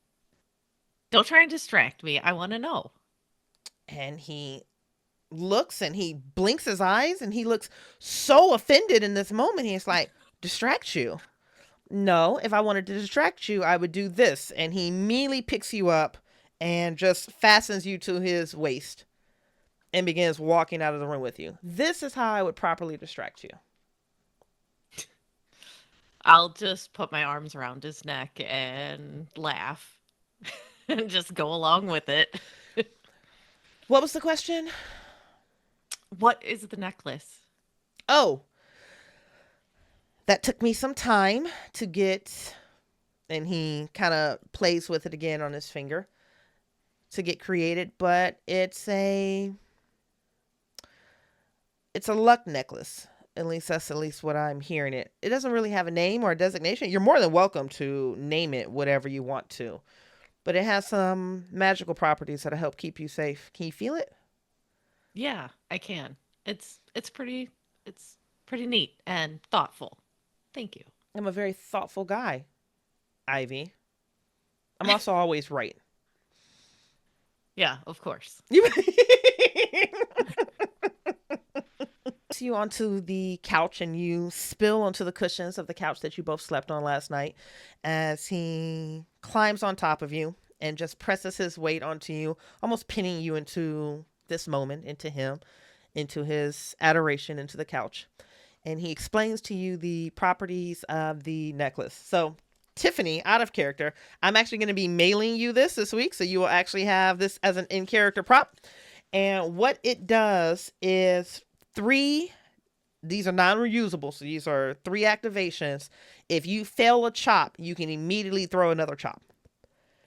S2: Don't try and distract me. I want to know.
S1: And he looks and he blinks his eyes and he looks so offended in this moment. He's like, distract you? No, if I wanted to distract you, I would do this. And he immediately picks you up and just fastens you to his waist and begins walking out of the room with you. This is how I would properly distract you.
S2: I'll just put my arms around his neck and laugh and just go along with it.
S1: What was the question?
S2: What is the necklace?
S1: Oh, that took me some time to get, and he kind of plays with it again on his finger to get created, but it's a luck necklace. At least that's at least what I'm hearing it. It doesn't really have a name or a designation. You're more than welcome to name it whatever you want to. But it has some magical properties that'll help keep you safe. Can you feel it?
S2: Yeah, I can. It's pretty neat and thoughtful. Thank you.
S1: I'm a very thoughtful guy, Ivy. I'm also always right.
S2: Yeah, of course.
S1: You you onto the couch and you spill onto the cushions of the couch that you both slept on last night as he climbs on top of you and just presses his weight onto you, almost pinning you into this moment, into him, into his adoration, into the couch. And he explains to you the properties of the necklace. So, Tiffanie, out of character, I'm actually going to be mailing you this week, so you will actually have this as an in character prop. And what it does is these are non-reusable, so these are 3 activations. If you fail a chop, you can immediately throw another chop.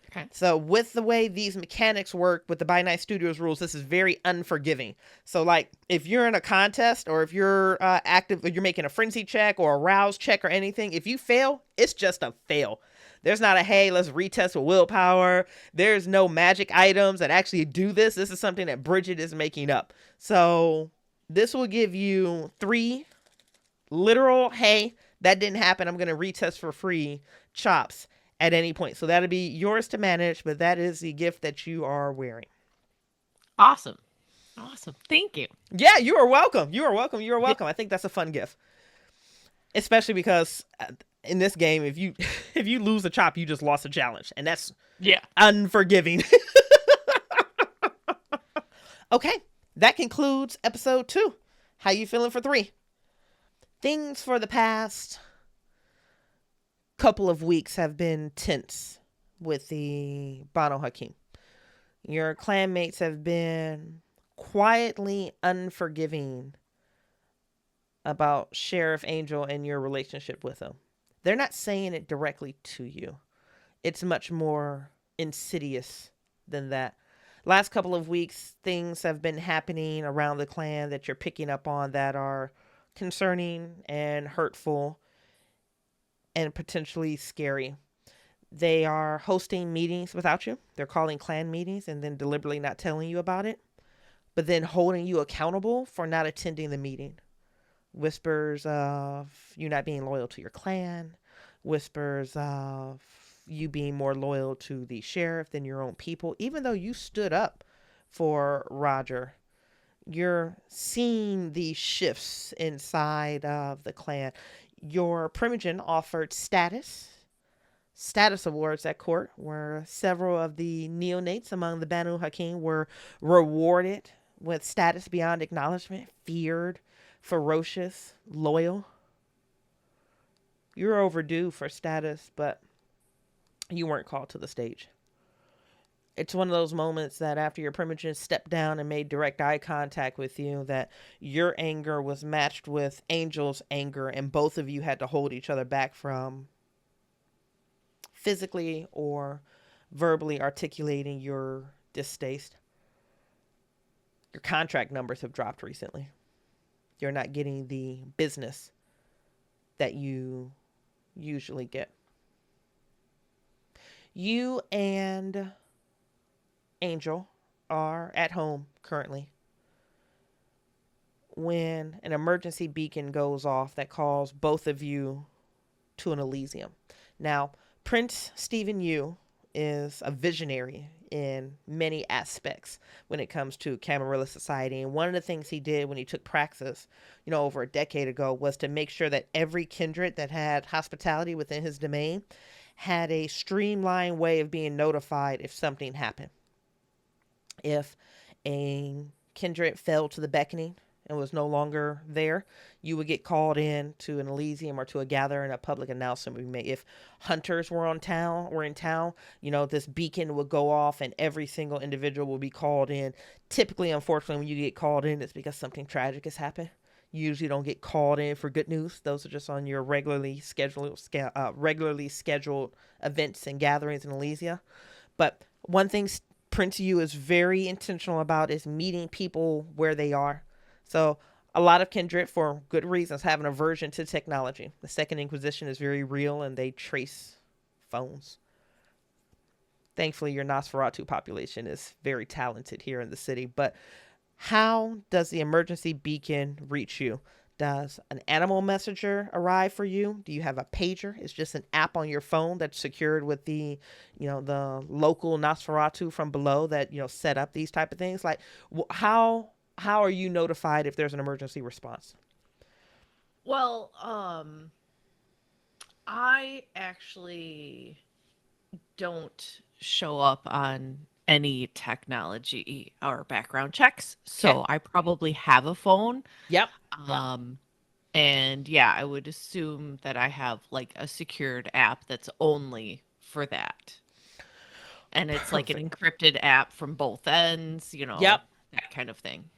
S2: Okay.
S1: So with the way these mechanics work with the By Night Studios rules, this is very unforgiving. So like if you're in a contest or if you're active, or you're making a frenzy check or a rouse check or anything, if you fail, it's just a fail. There's not a, hey, let's retest with willpower. There's no magic items that actually do this. This is something that Bridgett is making up. So this will give you 3 literal, hey, that didn't happen, I'm going to retest for free chops at any point. So that'll be yours to manage, but that is the gift that you are wearing.
S2: Awesome. Awesome. Thank you.
S1: Yeah, you are welcome. You are welcome. You are welcome. I think that's a fun gift. Especially because in this game, if you if you lose a chop, you just lost a challenge. And that's
S2: Yeah.
S1: unforgiving. Okay. That concludes episode 2. How you feeling for 3? Things for the past couple of weeks have been tense with the Banu Hakim. Your clanmates have been quietly unforgiving about Sheriff Angel and your relationship with him. They're not saying it directly to you. It's much more insidious than that. Last couple of weeks, things have been happening around the clan that you're picking up on that are concerning and hurtful and potentially scary. They are hosting meetings without you. They're calling clan meetings and then deliberately not telling you about it, but then holding you accountable for not attending the meeting. Whispers of you not being loyal to your clan, whispers of you being more loyal to the sheriff than your own people, even though you stood up for Roger. You're seeing these shifts inside of the clan. Your Primogen offered status awards at court, where several of the neonates among the Banu Hakim were rewarded with status beyond acknowledgement, feared, ferocious, loyal. You're overdue for status, but you weren't called to the stage. It's one of those moments that after your Primogen stepped down and made direct eye contact with you, that your anger was matched with Angel's anger, and both of you had to hold each other back from physically or verbally articulating your distaste. Your contract numbers have dropped recently. You're not getting the business that you usually get. You and Angel are at home currently when an emergency beacon goes off that calls both of you to an Elysium. Now, Prince Stephen Yu is a visionary in many aspects when it comes to Camarilla society. And one of the things he did when he took Praxis, over a decade ago, was to make sure that every kindred that had hospitality within his domain had a streamlined way of being notified if something happened. If a kindred fell to the beckoning and was no longer there, you would get called in to an Elysium or to a gathering, a public announcement would be made. If hunters were in town, this beacon would go off and every single individual will be called in. Typically, unfortunately, when you get called in, it's because something tragic has happened. You usually don't get called in for good news. Those are just on your regularly scheduled events and gatherings in Elysia. But one thing Prince Yu is very intentional about is meeting people where they are. So a lot of kindred, for good reasons, have an aversion to technology. The Second Inquisition is very real, and they trace phones. Thankfully, your Nosferatu population is very talented here in the city. But how does the emergency beacon reach you? Does an animal messenger arrive for you? Do you have a pager? It's just an app on your phone that's secured with the local Nosferatu from below that, set up these type of things. Like, how are you notified if there's an emergency response?
S2: Well, I actually don't show up on any technology or background checks,
S1: Okay.
S2: so I probably have a phone.
S1: Yep.
S2: And yeah, I would assume that I have like a secured app that's only for that. And it's like an
S1: Perfect.
S2: encrypted app from both ends,
S1: Yep.
S2: that kind of thing.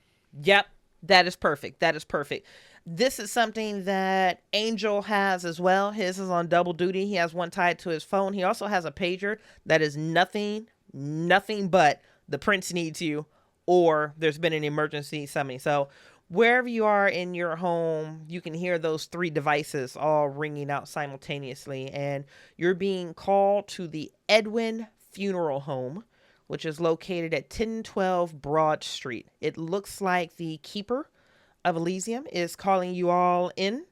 S1: Yep. That is perfect. That is perfect. This is something that Angel has as well. His is on double duty. He has one tied to his phone. He also has a pager that is nothing but the prince needs you or there's been an emergency summoning. So wherever you are in your home, you can hear those three devices all ringing out simultaneously. And you're being called to the Edwin Funeral Home, which is located at 1012 Broad Street. It looks like the keeper of Elysium is calling you all in,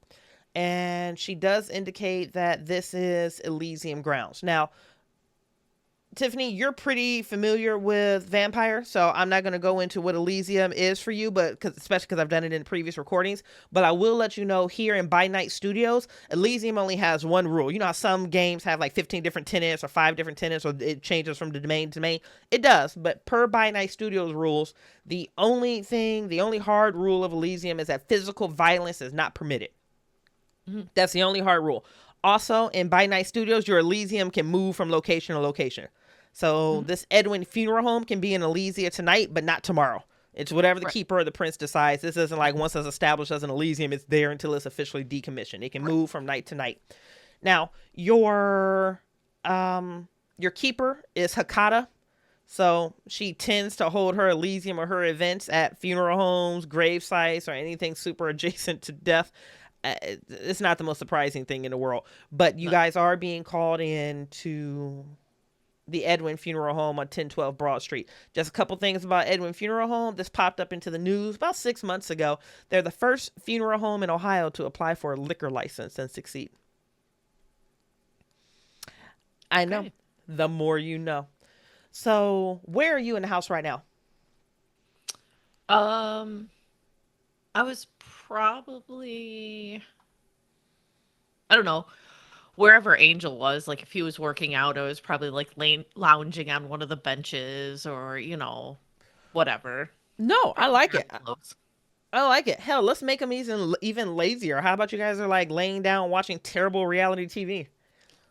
S1: and she does indicate that this is Elysium grounds. Now, Tiffany, you're pretty familiar with vampire, so I'm not going to go into what Elysium is for you, but especially because I've done it in previous recordings. But I will let you know here in By Night Studios, Elysium only has one rule. You know how some games have like 15 different tenants or 5 different tenants, or it changes from the domain to domain? It does, but per By Night Studios rules, the only hard rule of Elysium is that physical violence is not permitted. Mm-hmm. That's the only hard rule. Also, in By Night Studios, your Elysium can move from location to location. So this Edwin Funeral Home can be in Elysia tonight, but not tomorrow. It's whatever the keeper or the prince decides. This isn't like once it's established as an Elysium, it's there until it's officially decommissioned. It can move from night to night. Now, your keeper is Hakata. So she tends to hold her Elysium or her events at funeral homes, grave sites, or anything super adjacent to death. It's not the most surprising thing in the world. But you guys are being called in to the Edwin Funeral Home on 1012 Broad Street. Just a couple things about Edwin Funeral Home. This popped up into the news about 6 months ago. They're the first funeral home in Ohio to apply for a liquor license and succeed. I know. Okay. The more you know. So, where are you in the house right now?
S2: I was probably, I don't know, wherever Angel was. Like if he was working out, I was probably like lounging on one of the benches or, whatever.
S1: No, I like it. I like it. Hell, let's make them even lazier. How about you guys are like laying down watching terrible reality TV?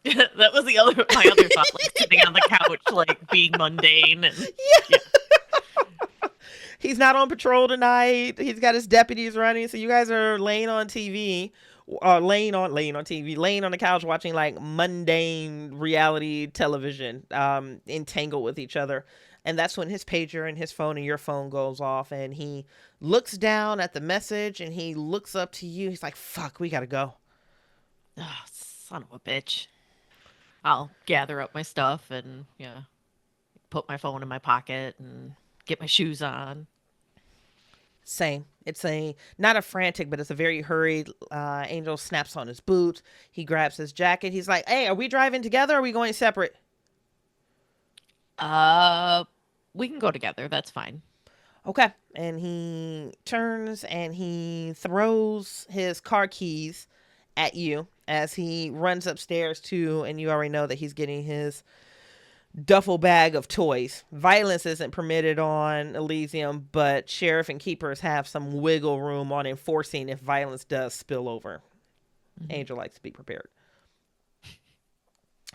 S2: That was my other thought, like sitting on the couch, like being mundane. And, yeah.
S1: He's not on patrol tonight. He's got his deputies running. So you guys are laying on TV, laying on the couch watching like mundane reality television, entangled with each other. And that's when his pager and his phone and your phone goes off, and he looks down at the message and he looks up to you. He's like, fuck, we gotta go.
S2: Oh, son of a bitch. I'll gather up my stuff and put my phone in my pocket and get my shoes on.
S1: Same. It's a not a frantic, but it's a very hurried. Angel snaps on his boots. He grabs his jacket. He's like, "Hey, are we driving together? Or are we going separate?"
S2: Uh, we can go together. That's fine.
S1: Okay. And he turns and he throws his car keys at you as he runs upstairs to, and you already know that he's getting his duffel bag of toys. Violence isn't permitted on Elysium, but sheriff and keepers have some wiggle room on enforcing if violence does spill over.
S2: Hmm.
S1: Angel likes to be prepared.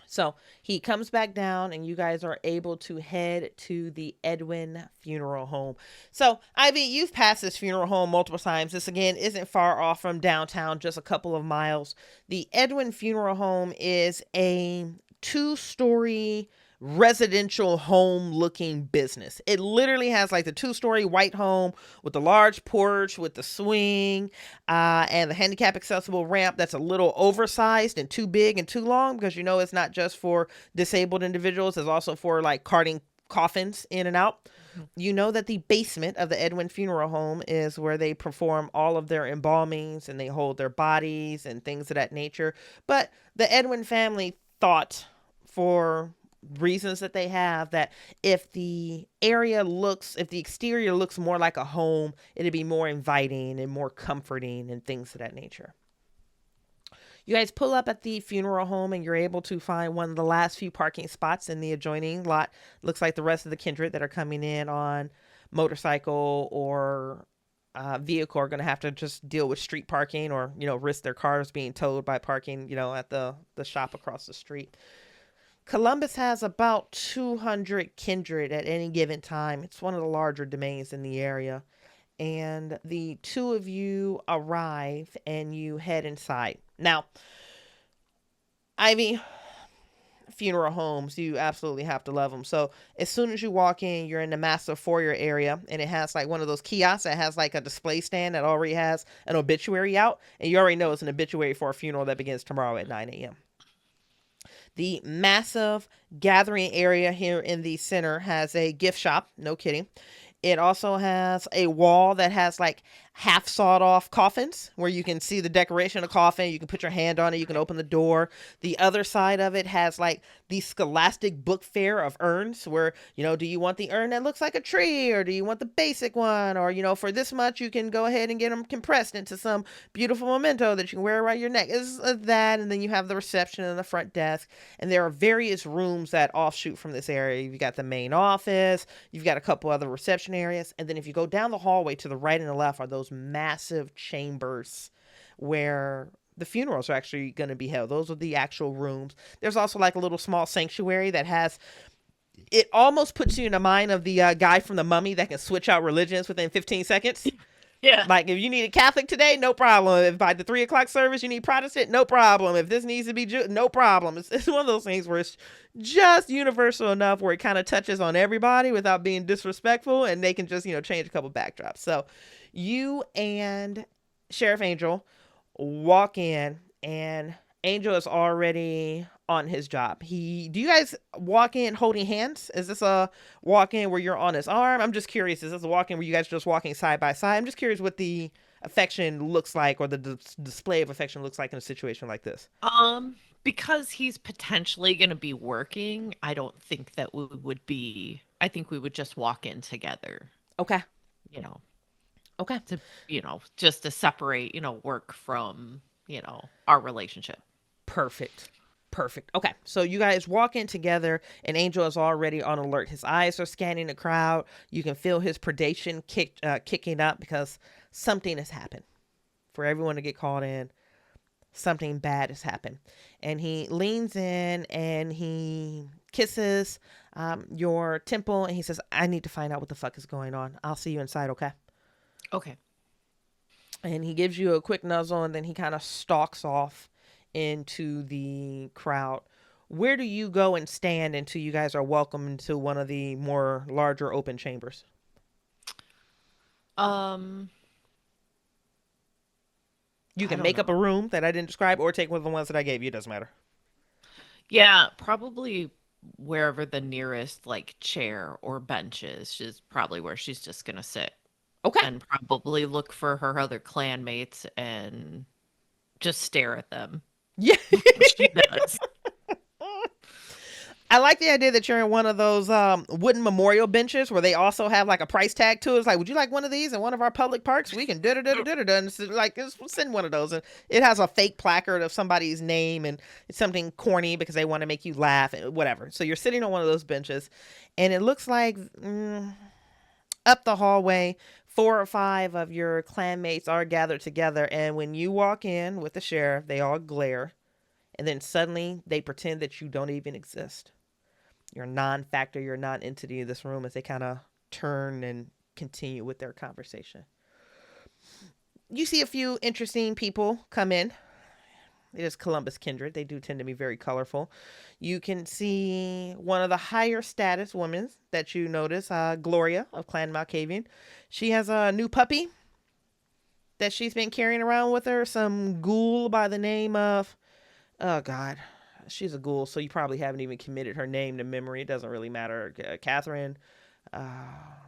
S1: So he comes back down, and you guys are able to head to the Edwin funeral home. So, Ivy, you've passed this funeral home multiple times. This, again, isn't far off from downtown, just a couple of miles. The Edwin funeral home is a two-story residential home looking business. It literally has like the two-story white home with the large porch with the swing and the handicap accessible ramp that's a little oversized and too big and too long, because you know it's not just for disabled individuals, it's also for like carting coffins in and out. You know that the basement of the Edwin funeral home is where they perform all of their embalmings and they hold their bodies and things of that nature. But the Edwin family thought, for reasons that they have, that if the exterior looks more like a home, it'd be more inviting and more comforting and things of that nature. You guys pull up at the funeral home and you're able to find one of the last few parking spots in the adjoining lot. Looks like the rest of the kindred that are coming in on motorcycle or vehicle are going to have to just deal with street parking, or risk their cars being towed by parking at the shop across the street. Columbus has about 200 kindred at any given time. It's one of the larger domains in the area. And the two of you arrive and you head inside. Now, Ivy, funeral homes, you absolutely have to love them. So as soon as you walk in, you're in the massive foyer area, and it has like one of those kiosks that has like a display stand that already has an obituary out, and you already know it's an obituary for a funeral that begins tomorrow at 9 a.m. The massive gathering area here in the center has a gift shop. No kidding. It also has a wall that has like half sawed off coffins where you can see the decoration of the coffin. You can put your hand on it. You can open the door. The other side of it has like the Scholastic Book Fair of urns where, do you want the urn that looks like a tree, or do you want the basic one? Or, for this much, you can go ahead and get them compressed into some beautiful memento that you can wear around your neck. It's that. And then you have the reception and the front desk. And there are various rooms that offshoot from this area. You've got the main office. You've got a couple other reception areas. And then if you go down the hallway to the right and the left are those massive chambers where the funerals are actually going to be held. Those are the actual rooms. There's also like a little small sanctuary that has, it almost puts you in the mind of the guy from The Mummy that can switch out religions within 15 seconds.
S2: Yeah.
S1: Like, if you need a Catholic today, no problem. If by the 3 o'clock service you need Protestant, no problem. If this needs to be Jew, no problem. It's one of those things where it's just universal enough where it kind of touches on everybody without being disrespectful, and they can just, change a couple backdrops. So you and Sheriff Angel walk in, and Angel is already on his job. Do you guys walk in holding hands? Is this a walk in where you're on his arm? I'm just curious. Is this a walk in where you guys are just walking side by side? I'm just curious what the affection looks like, or the display of affection looks like in a situation like this.
S2: Because he's potentially going to be working, I don't think that we would be, I think we would just walk in together,
S1: Okay.
S2: you know,
S1: Okay.
S2: to, just to separate, work from, our relationship.
S1: Perfect. Perfect. Okay. So you guys walk in together, and Angel is already on alert. His eyes are scanning the crowd. You can feel his predation kicking up because something has happened. For everyone to get called in, something bad has happened. And he leans in and he kisses your temple, and he says, "I need to find out what the fuck is going on. I'll see you inside, okay?"
S2: Okay.
S1: And he gives you a quick nuzzle, and then he kind of stalks off into the crowd. Where do you go and stand until you guys are welcomed into one of the more larger open chambers?
S2: Um,
S1: You
S2: I
S1: can
S2: don't
S1: make up
S2: know.
S1: a room that I didn't describe, or take one of the ones that I gave you. It doesn't matter.
S2: Yeah, probably wherever the nearest like chair or bench is probably where she's just gonna sit
S1: Okay.
S2: and probably look for her other clanmates and just stare at them.
S1: Yeah.
S2: She does.
S1: I like the idea that you're in one of those wooden memorial benches where they also have like a price tag to it. It's like, would you like one of these in one of our public parks? We can da da da da da da. And it's like, send one of those. And it has a fake placard of somebody's name and it's something corny because they want to make you laugh and whatever. So you're sitting on one of those benches and it looks like up the hallway, 4 or 5 of your clanmates are gathered together. And when you walk in with the sheriff, they all glare. And then suddenly they pretend that you don't even exist. You're a non-factor, you're a non-entity in this room as they kind of turn and continue with their conversation. You see a few interesting people come in. It is Columbus Kindred. They do tend to be very colorful. You can see one of the higher status women that you notice, Gloria of Clan Malkavian. She has a new puppy that she's been carrying around with her. Some ghoul by the name of, oh God, she's a ghoul, so you probably haven't even committed her name to memory. It doesn't really matter. Catherine,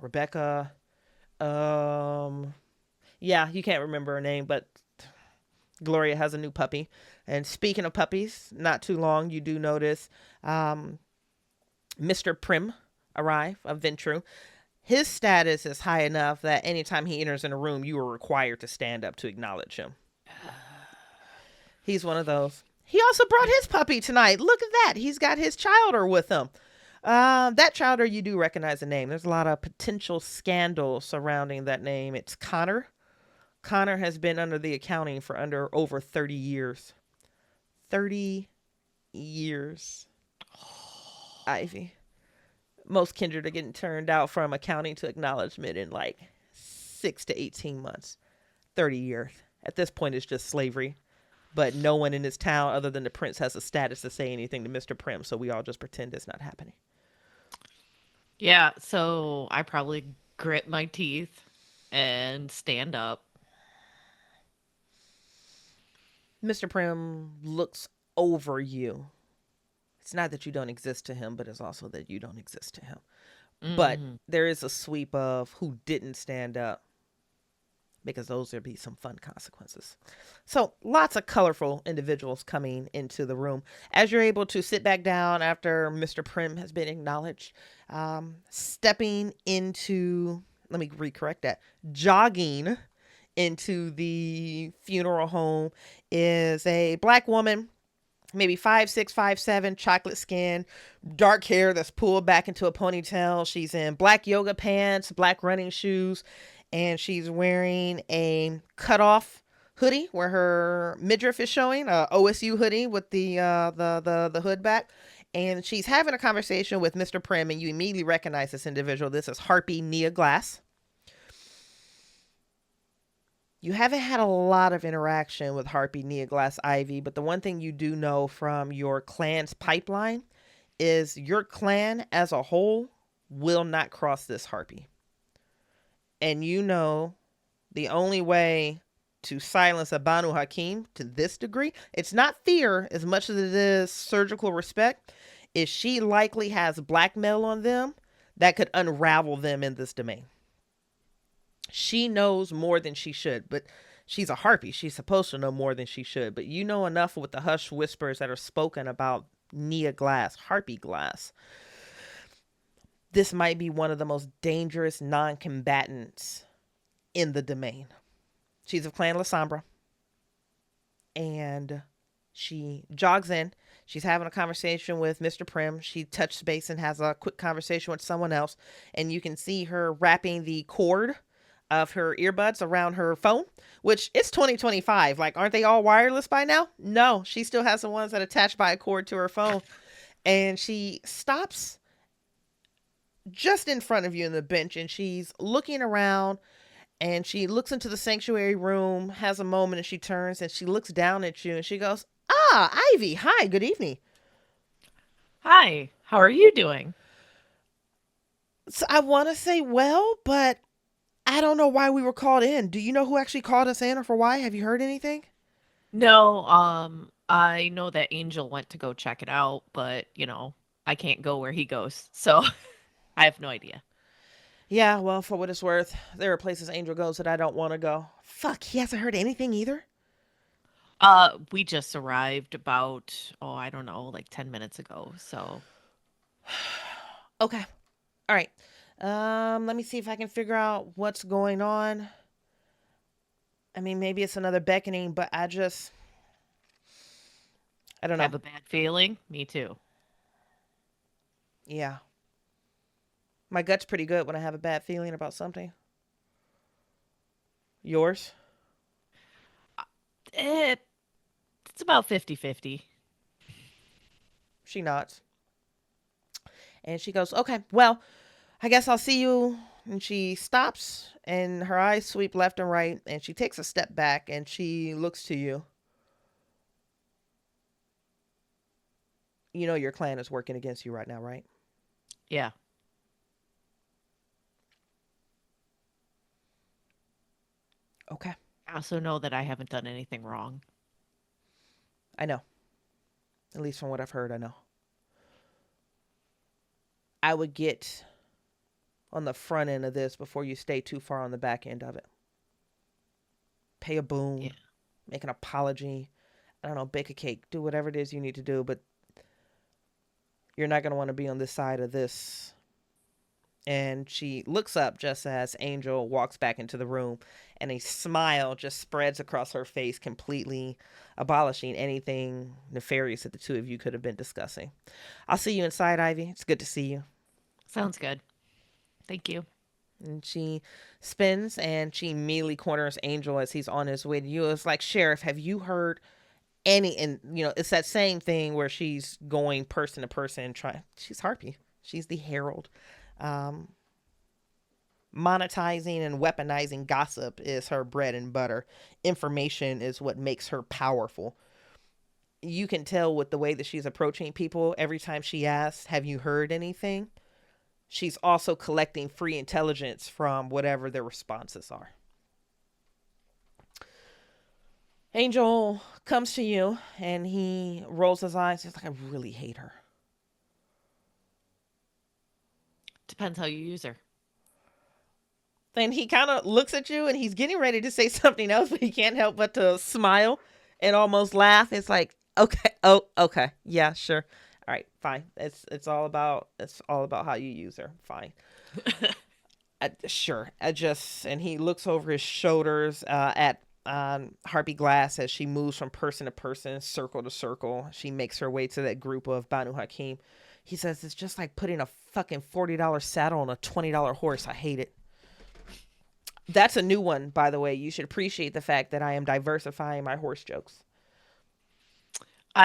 S1: Rebecca. Yeah, you can't remember her name, but Gloria has a new puppy. And speaking of puppies, not too long, you do notice Mr. Prim arrive of Ventru. His status is high enough that anytime he enters in a room, you are required to stand up to acknowledge him. He's one of those. He also brought his puppy tonight. Look at that. He's got his childer with him. That childer, you do recognize the name. There's a lot of potential scandal surrounding that name. It's Connor. Connor has been under the accounting for over 30 years. 30 years. Ivy. Most kindred are getting turned out from accounting to acknowledgement in like 6 to 18 months. 30 years. At this point, it's just slavery. But no one in this town other than the prince has a status to say anything to Mr. Prim, so we all just pretend it's not happening.
S2: Yeah, so I probably grit my teeth and stand up.
S1: Mr. Prim looks over you. It's not that you don't exist to him, but it's also that you don't exist to him. But
S2: Hmm.
S1: there is a sweep of who didn't stand up because those would be some fun consequences. So lots of colorful individuals coming into the room. As you're able to sit back down after Mr. Prim has been acknowledged, stepping into, let me recorrect that, jogging into the funeral home is a black woman, maybe 5'6", 5'7", chocolate skin, dark hair that's pulled back into a ponytail. She's in black yoga pants, black running shoes, and she's wearing a cutoff hoodie where her midriff is showing, a OSU hoodie with the hood back. And she's having a conversation with Mr. Prim, and you immediately recognize this individual. This is Harpy Nia Glass. You haven't had a lot of interaction with Harpy Nia Glass Ivy, but the one thing you do know from your clan's pipeline is your clan as a whole will not cross this Harpy. And you know the only way to silence a Banu Hakim to this degree, it's not fear as much as it is surgical respect, is she likely has blackmail on them that could unravel them in this domain. She knows more than she should, but she's a harpy. She's supposed to know more than she should. But you know enough with the hush whispers that are spoken about Nia Glass, Harpy Glass. This might be one of the most dangerous non-combatants in the domain. She's of Clan Lasombra. And she jogs in. She's having a conversation with Mr. Prim. She touches base and has a quick conversation with someone else. And you can see her wrapping the cord of her earbuds around her phone, which it's 2025. Like, aren't they all wireless by now? No, she still has the ones that attach by a cord to her phone. And she stops just in front of you in the bench and she's looking around and she looks into the sanctuary room, has a moment, and she turns and she looks down at you and she goes, "Ah, Ivy, hi, good evening."
S2: Hi, how are you doing?
S1: So I want to say well, but I don't know why we were called in. Do you know who actually called us in or for why? Have you heard anything?
S2: No, I know that Angel went to go check it out, but, I can't go where he goes. So I have no idea.
S1: Yeah, well, for what it's worth, there are places Angel goes that I don't want to go. Fuck, he hasn't heard anything either?
S2: We just arrived about, oh, I don't know, like 10 minutes ago. So
S1: Okay. All right. Let me see if I can figure out what's going on. I mean, maybe it's another beckoning, but I don't know.
S2: have a bad feeling. Me too.
S1: Yeah. My gut's pretty good when I have a bad feeling about something. Yours?
S2: It, it's about 50-50.
S1: She nods. And she goes, okay, well, I guess I'll see you. And she stops and her eyes sweep left and right. And she takes a step back and she looks to you. You know your clan is working against you right now, right?
S2: Yeah.
S1: Okay.
S2: I also know that I haven't done anything wrong.
S1: I know. At least from what I've heard, I know. I would get on the front end of this before you stay too far on the back end of it. Pay a
S2: Yeah.
S1: boon, make an apology. I don't know, bake a cake, do whatever it is you need to do, but you're not going to want to be on this side of this. And she looks up just as Angel walks back into the room, and a smile just spreads across her face, completely abolishing anything nefarious that the two of you could have been discussing. I'll see you inside, Ivy. It's good to see you.
S2: Sounds good. Thank you.
S1: And she spins and she immediately corners Angel as he's on his way to you. It's like, Sheriff, have you heard any? And, it's that same thing where she's going person to person. She's Harpy. She's the herald. Um, Monetizing and weaponizing gossip is her bread and butter. Information is what makes her powerful. You can tell with the way that she's approaching people every time she asks, have you heard anything? She's also collecting free intelligence from whatever their responses are. Angel comes to you and he rolls his eyes. He's like, I really hate her.
S2: Depends how you use her.
S1: Then he kind of looks at you and he's getting ready to say something else, but he can't help but to smile and almost laugh. It's like, okay, oh, okay, yeah, sure, all right, fine. It's all about how you use her. Fine. Sure. And he looks over his shoulders at Harpy Glass as she moves from person to person, circle to circle. She makes her way to that group of Banu Hakim. He says, it's just like putting a fucking $40 saddle on a $20 horse. I hate it. That's a new one, by the way. You should appreciate the fact that I am diversifying my horse jokes.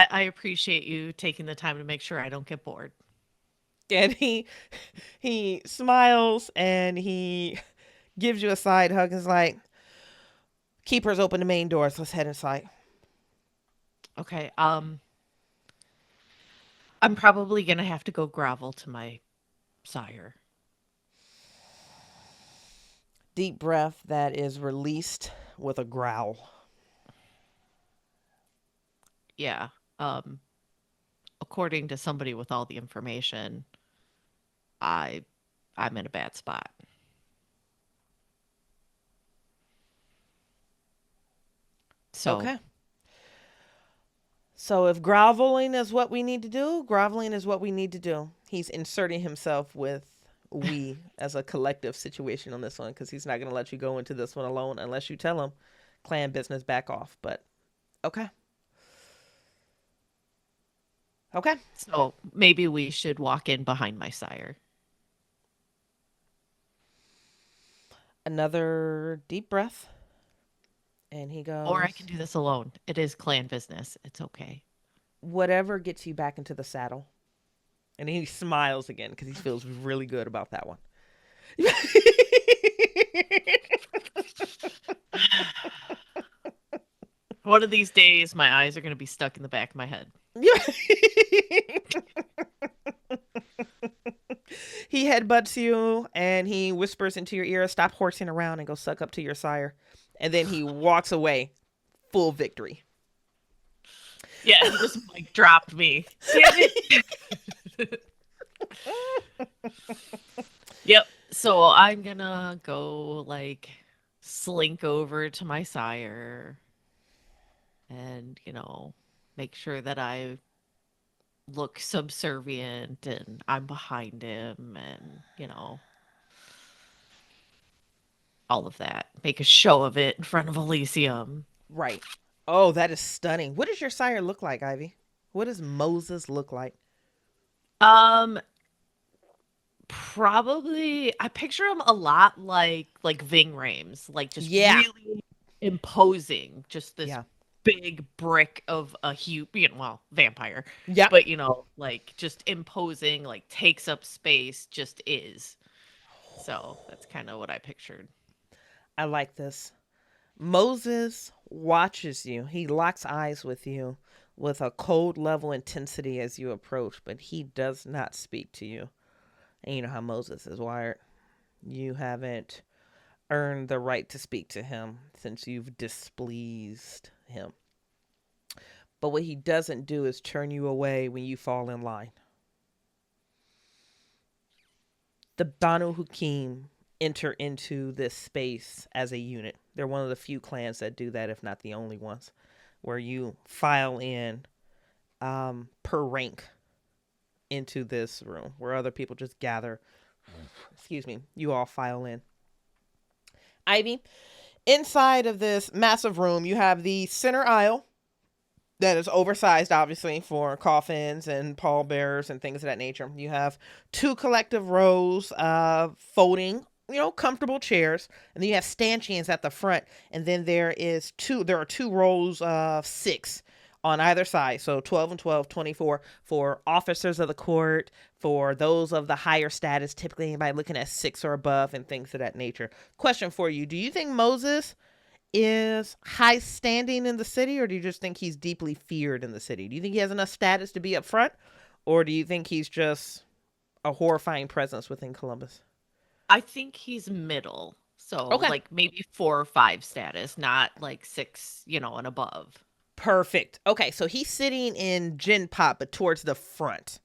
S2: I appreciate you taking the time to make sure I don't get bored.
S1: And he smiles and he gives you a side hug and is like, keepers open the main doors. Let's head inside.
S2: Okay. I'm probably gonna have to go grovel to my sire.
S1: Deep breath that is released with a growl.
S2: Yeah. Um, According to somebody with all the information, I I'm in a bad spot. So
S1: Okay. So if groveling is what we need to do, groveling is what we need to do. He's inserting himself with we as a collective situation on this one because he's not going to let you go into this one alone unless you tell him clan business back off. But okay. Okay.
S2: so maybe we should walk in behind my sire.
S1: Another deep breath. And he
S2: Or I
S1: goes,
S2: can do this alone. It is clan business. It's okay.
S1: whatever gets you back into the saddle. And he smiles again because he feels really good about that one.
S2: One of these days, my eyes are going to be stuck in the back of my head.
S1: He headbutts you and he whispers into your ear, stop horsing around and go suck up to your sire. And then he walks away, full victory.
S2: Yeah, he just like dropped me. Damn it. Yep. So I'm gonna go like slink over to my sire and, make sure that I look subservient and I'm behind him and, all of that. Make a show of it in front of Elysium.
S1: Right. Oh, that is stunning. What does your sire look like, Ivy? What does Moses look like?
S2: Um, Probably I picture him a lot like Ving Rhames, like just
S1: Yeah.
S2: really imposing, just this
S1: Yeah.
S2: big brick of a well, vampire,
S1: Yep.
S2: but like just imposing, like takes up space, just is. So that's kind of what I pictured.
S1: I like this. Moses watches you. He locks eyes with you with a cold level intensity as you approach, but he does not speak to you. And you know how Moses is wired. You haven't earned the right to speak to him since you've displeased him. But what he doesn't do is turn you away when you fall in line. The Banu Hakim enter into this space as a unit. They're one of the few clans that do that, if not the only ones, where you file in per rank into this room, where other people just gather. Excuse me, you all file in. Ivy, inside of this massive room, you have the center aisle that is oversized, obviously, for coffins and pallbearers and things of that nature. You have two collective rows of folding, comfortable chairs, and then you have stanchions at the front, and then there are two rows of six on either side, so 12 and 12, 24 for officers of the court, for those of the higher status, typically anybody looking at six or above, and things of that nature. Question for you: do you think Moses is high standing in the city, or do you just think he's deeply feared in the city? Do you think he has enough status to be up front, or do you think he's just a horrifying presence within Columbus?
S2: I think he's middle. So
S1: Okay,
S2: like maybe 4 or 5 status, not like 6, and above.
S1: perfect. Okay, so he's sitting in Gin Pop, but towards the front.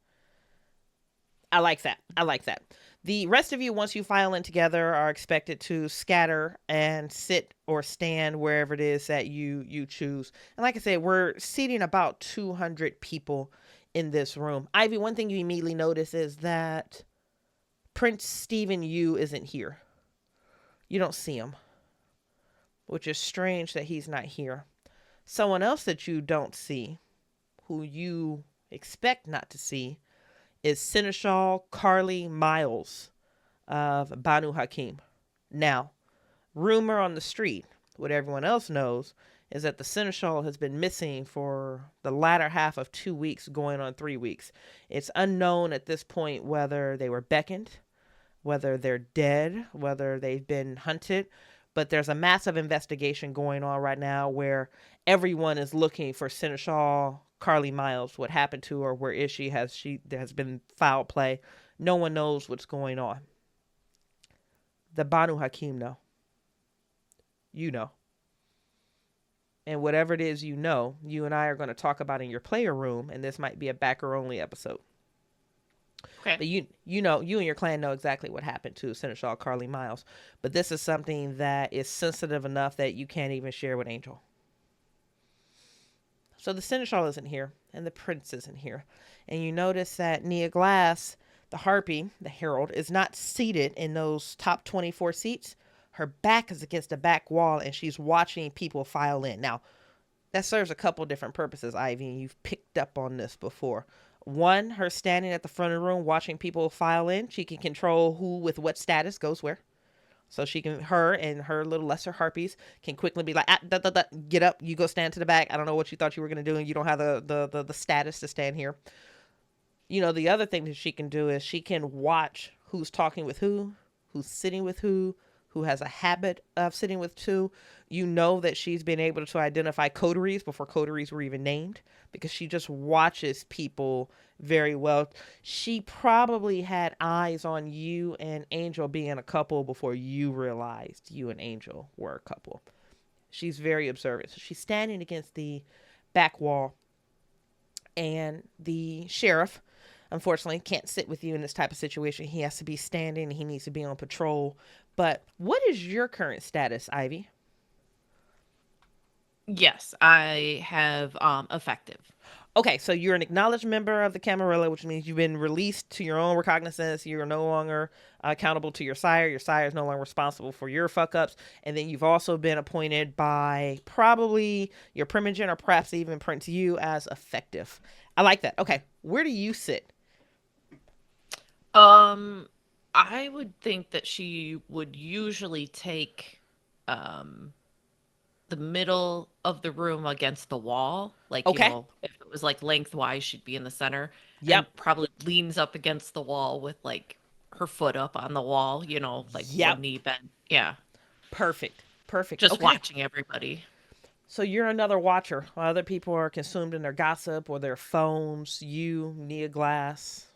S1: I like that. I like that. The rest of you, once you file in together, are expected to scatter and sit or stand wherever it is that you choose. And like I said, we're seating about 200 people in this room. Ivy, one thing you immediately notice is that Prince Stephen Yu isn't here. You don't see him, which is strange that he's not here. Someone else that you don't see, who you expect not to see, is Seneschal Carly Miles of Banu Hakim. Now, rumor on the street, what everyone else knows, is that the Seneschal has been missing for the latter half of 2 weeks, going on 3 weeks. It's unknown at this point whether they were beckoned, whether they're dead, whether they've been hunted, but there's a massive investigation going on right now where everyone is looking for Seneschal Carly Miles. What happened to her? Where is she? There has been foul play? No one knows what's going on. The Banu Hakim know. You know. And whatever it is you know, you and I are going to talk about in your player room, and this might be a backer only episode.
S2: Okay.
S1: But you and your clan know exactly what happened to Seneschal Carly Miles. But this is something that is sensitive enough that you can't even share with Angel. So the Seneschal isn't here, and the prince isn't here. And you notice that Nia Glass, the harpy, the herald, is not seated in those top 24 seats. Her back is against the back wall, and she's watching people file in. Now, that serves a couple different purposes, Ivy, and you've picked up on this before. One, her standing at the front of the room watching people file in. She can control who with what status goes where. So her and her little lesser harpies can quickly be like, get up, you go stand to the back. I don't know what you thought you were going to do, and you don't have the status to stand here. The other thing that she can do is she can watch who's talking with who's sitting with who has a habit of sitting with two. You know that she's been able to identify coteries before coteries were even named, because she just watches people very well. She probably had eyes on you and Angel being a couple before you realized you and Angel were a couple. She's very observant. So she's standing against the back wall. And the sheriff, unfortunately, can't sit with you in this type of situation. He has to be standing and he needs to be on patrol. But what is your current status, Ivy?
S2: Yes, I have effective.
S1: Okay, so you're an acknowledged member of the Camarilla, which means you've been released to your own recognizance. You're no longer accountable to your sire. Your sire is no longer responsible for your fuck ups. And then you've also been appointed by probably your primogen or perhaps even Prince You as effective. I like that. Okay, where do you sit?
S2: Um, I would think that she would usually take um the middle of the room against the wall. Like,
S1: Okay.
S2: if it was like lengthwise, she'd be in the center
S1: Yep.
S2: and probably leans up against the wall with like her foot up on the wall, like one
S1: Yep.
S2: knee bent. Yeah.
S1: Perfect. Perfect.
S2: Just
S1: Okay.
S2: watching everybody.
S1: So you're another watcher. While other people are consumed in their gossip or their phones, you, Nia Glass,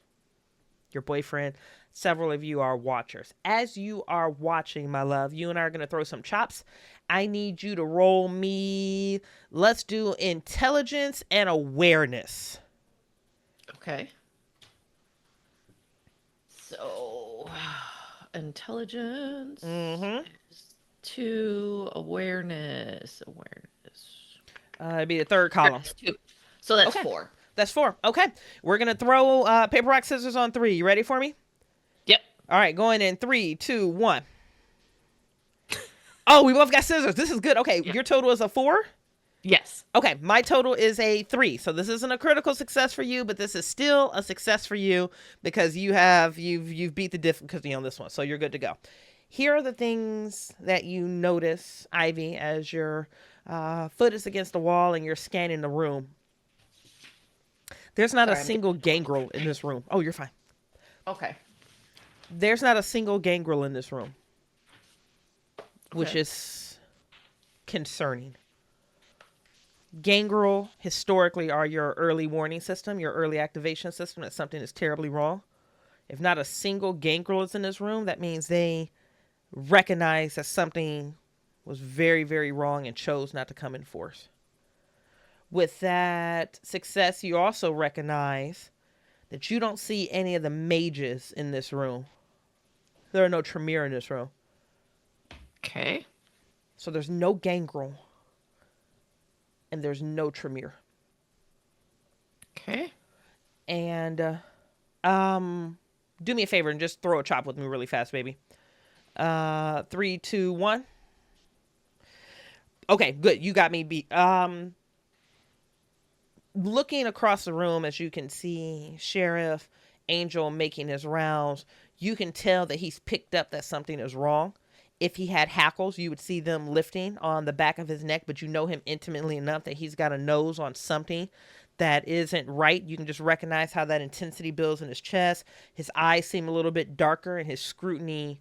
S1: your boyfriend, several of you are watchers. As you are watching, my love, you and I are going to throw some chops. I need you to roll me. Let's do intelligence and awareness.
S2: Okay. So, intelligence
S1: Mm-hmm.
S2: is 2, awareness.
S1: It'd be the third column.
S2: That's 2. So that's
S1: Okay.
S2: 4.
S1: That's 4. Okay. We're going to throw paper, rock, scissors on 3. You ready for me?
S2: Yep.
S1: All right. Going in 3, 2, 1. Oh, we both got scissors. This is good. Okay.
S2: Yep.
S1: Your total is a 4?
S2: Yes.
S1: Okay, my total is a 3. So this isn't a critical success for you, but this is still a success for you because you've beat the difficulty on this one. So you're good to go. Here are the things that you notice, Ivy, as your foot is against the wall and you're scanning the room. There's not
S2: Sorry,
S1: a single gangrel in this room. Oh, you're fine.
S2: Okay.
S1: There's not a single gangrel in this room, which
S2: Okay.
S1: is concerning. Gangrel historically are your early warning system, your early activation system that something is terribly wrong. If not a single gangrel is in this room, that means they recognize that something was very, very wrong and chose not to come in force. With that success, you also recognize that you don't see any of the mages in this room. There are no Tremere in this room.
S2: Okay.
S1: So there's no gangrel and there's no Tremere.
S2: Okay.
S1: And do me a favor and just throw a chop with me really fast, baby. 3, 2, 1. Okay, good. You got me beat. Looking across the room, as you can see, Sheriff Angel making his rounds, you can tell that he's picked up that something is wrong. If he had hackles, you would see them lifting on the back of his neck, but you know him intimately enough that he's got a nose on something that isn't right. You can just recognize how that intensity builds in his chest. His eyes seem a little bit darker, and his scrutiny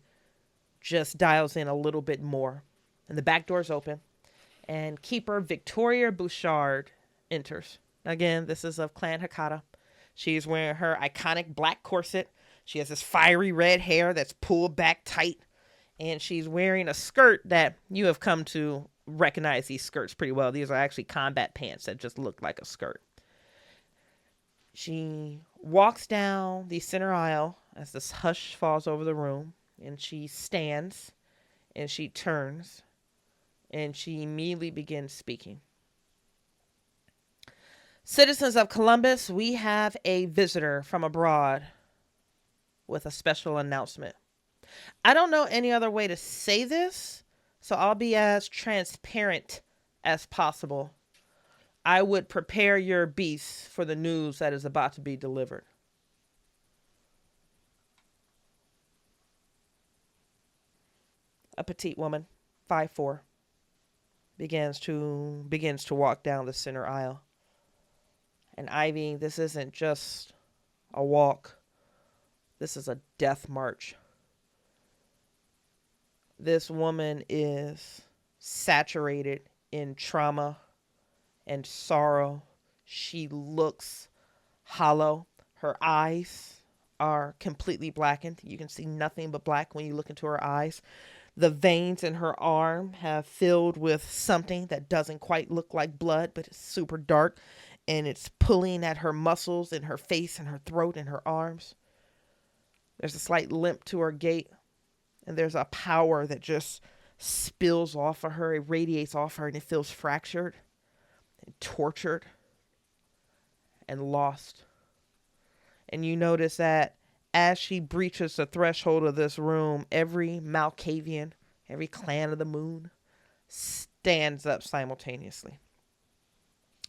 S1: just dials in a little bit more. And the back door's open, and Keeper Victoria Bouchard enters. Again, this is of Clan Hakata. She's wearing her iconic black corset. She has this fiery red hair that's pulled back tight. And she's wearing a skirt that you have come to recognize these skirts pretty well. These are actually combat pants that just look like a skirt. She walks down the center aisle as this hush falls over the room. And she stands and she turns and she immediately begins speaking. Citizens of Columbus, we have a visitor from abroad with a special announcement. I don't know any other way to say this, so I'll be as transparent as possible. I would prepare your beasts for the news that is about to be delivered. A petite woman, 5'4", begins to walk down the center aisle. And Ivy, this isn't just a walk. This is a death march. This woman is saturated in trauma and sorrow. She looks hollow. Her eyes are completely blackened. You can see nothing but black when you look into her eyes. The veins in her arm have filled with something that doesn't quite look like blood, but it's super dark. and it's pulling at her muscles in her face and her throat and her arms. There's a slight limp to her gait, and there's a power that just spills off of her. It radiates off her, and it feels fractured and tortured and lost. And you notice that as she breaches the threshold of this room, every Malkavian, every clan of the moon, stands up simultaneously.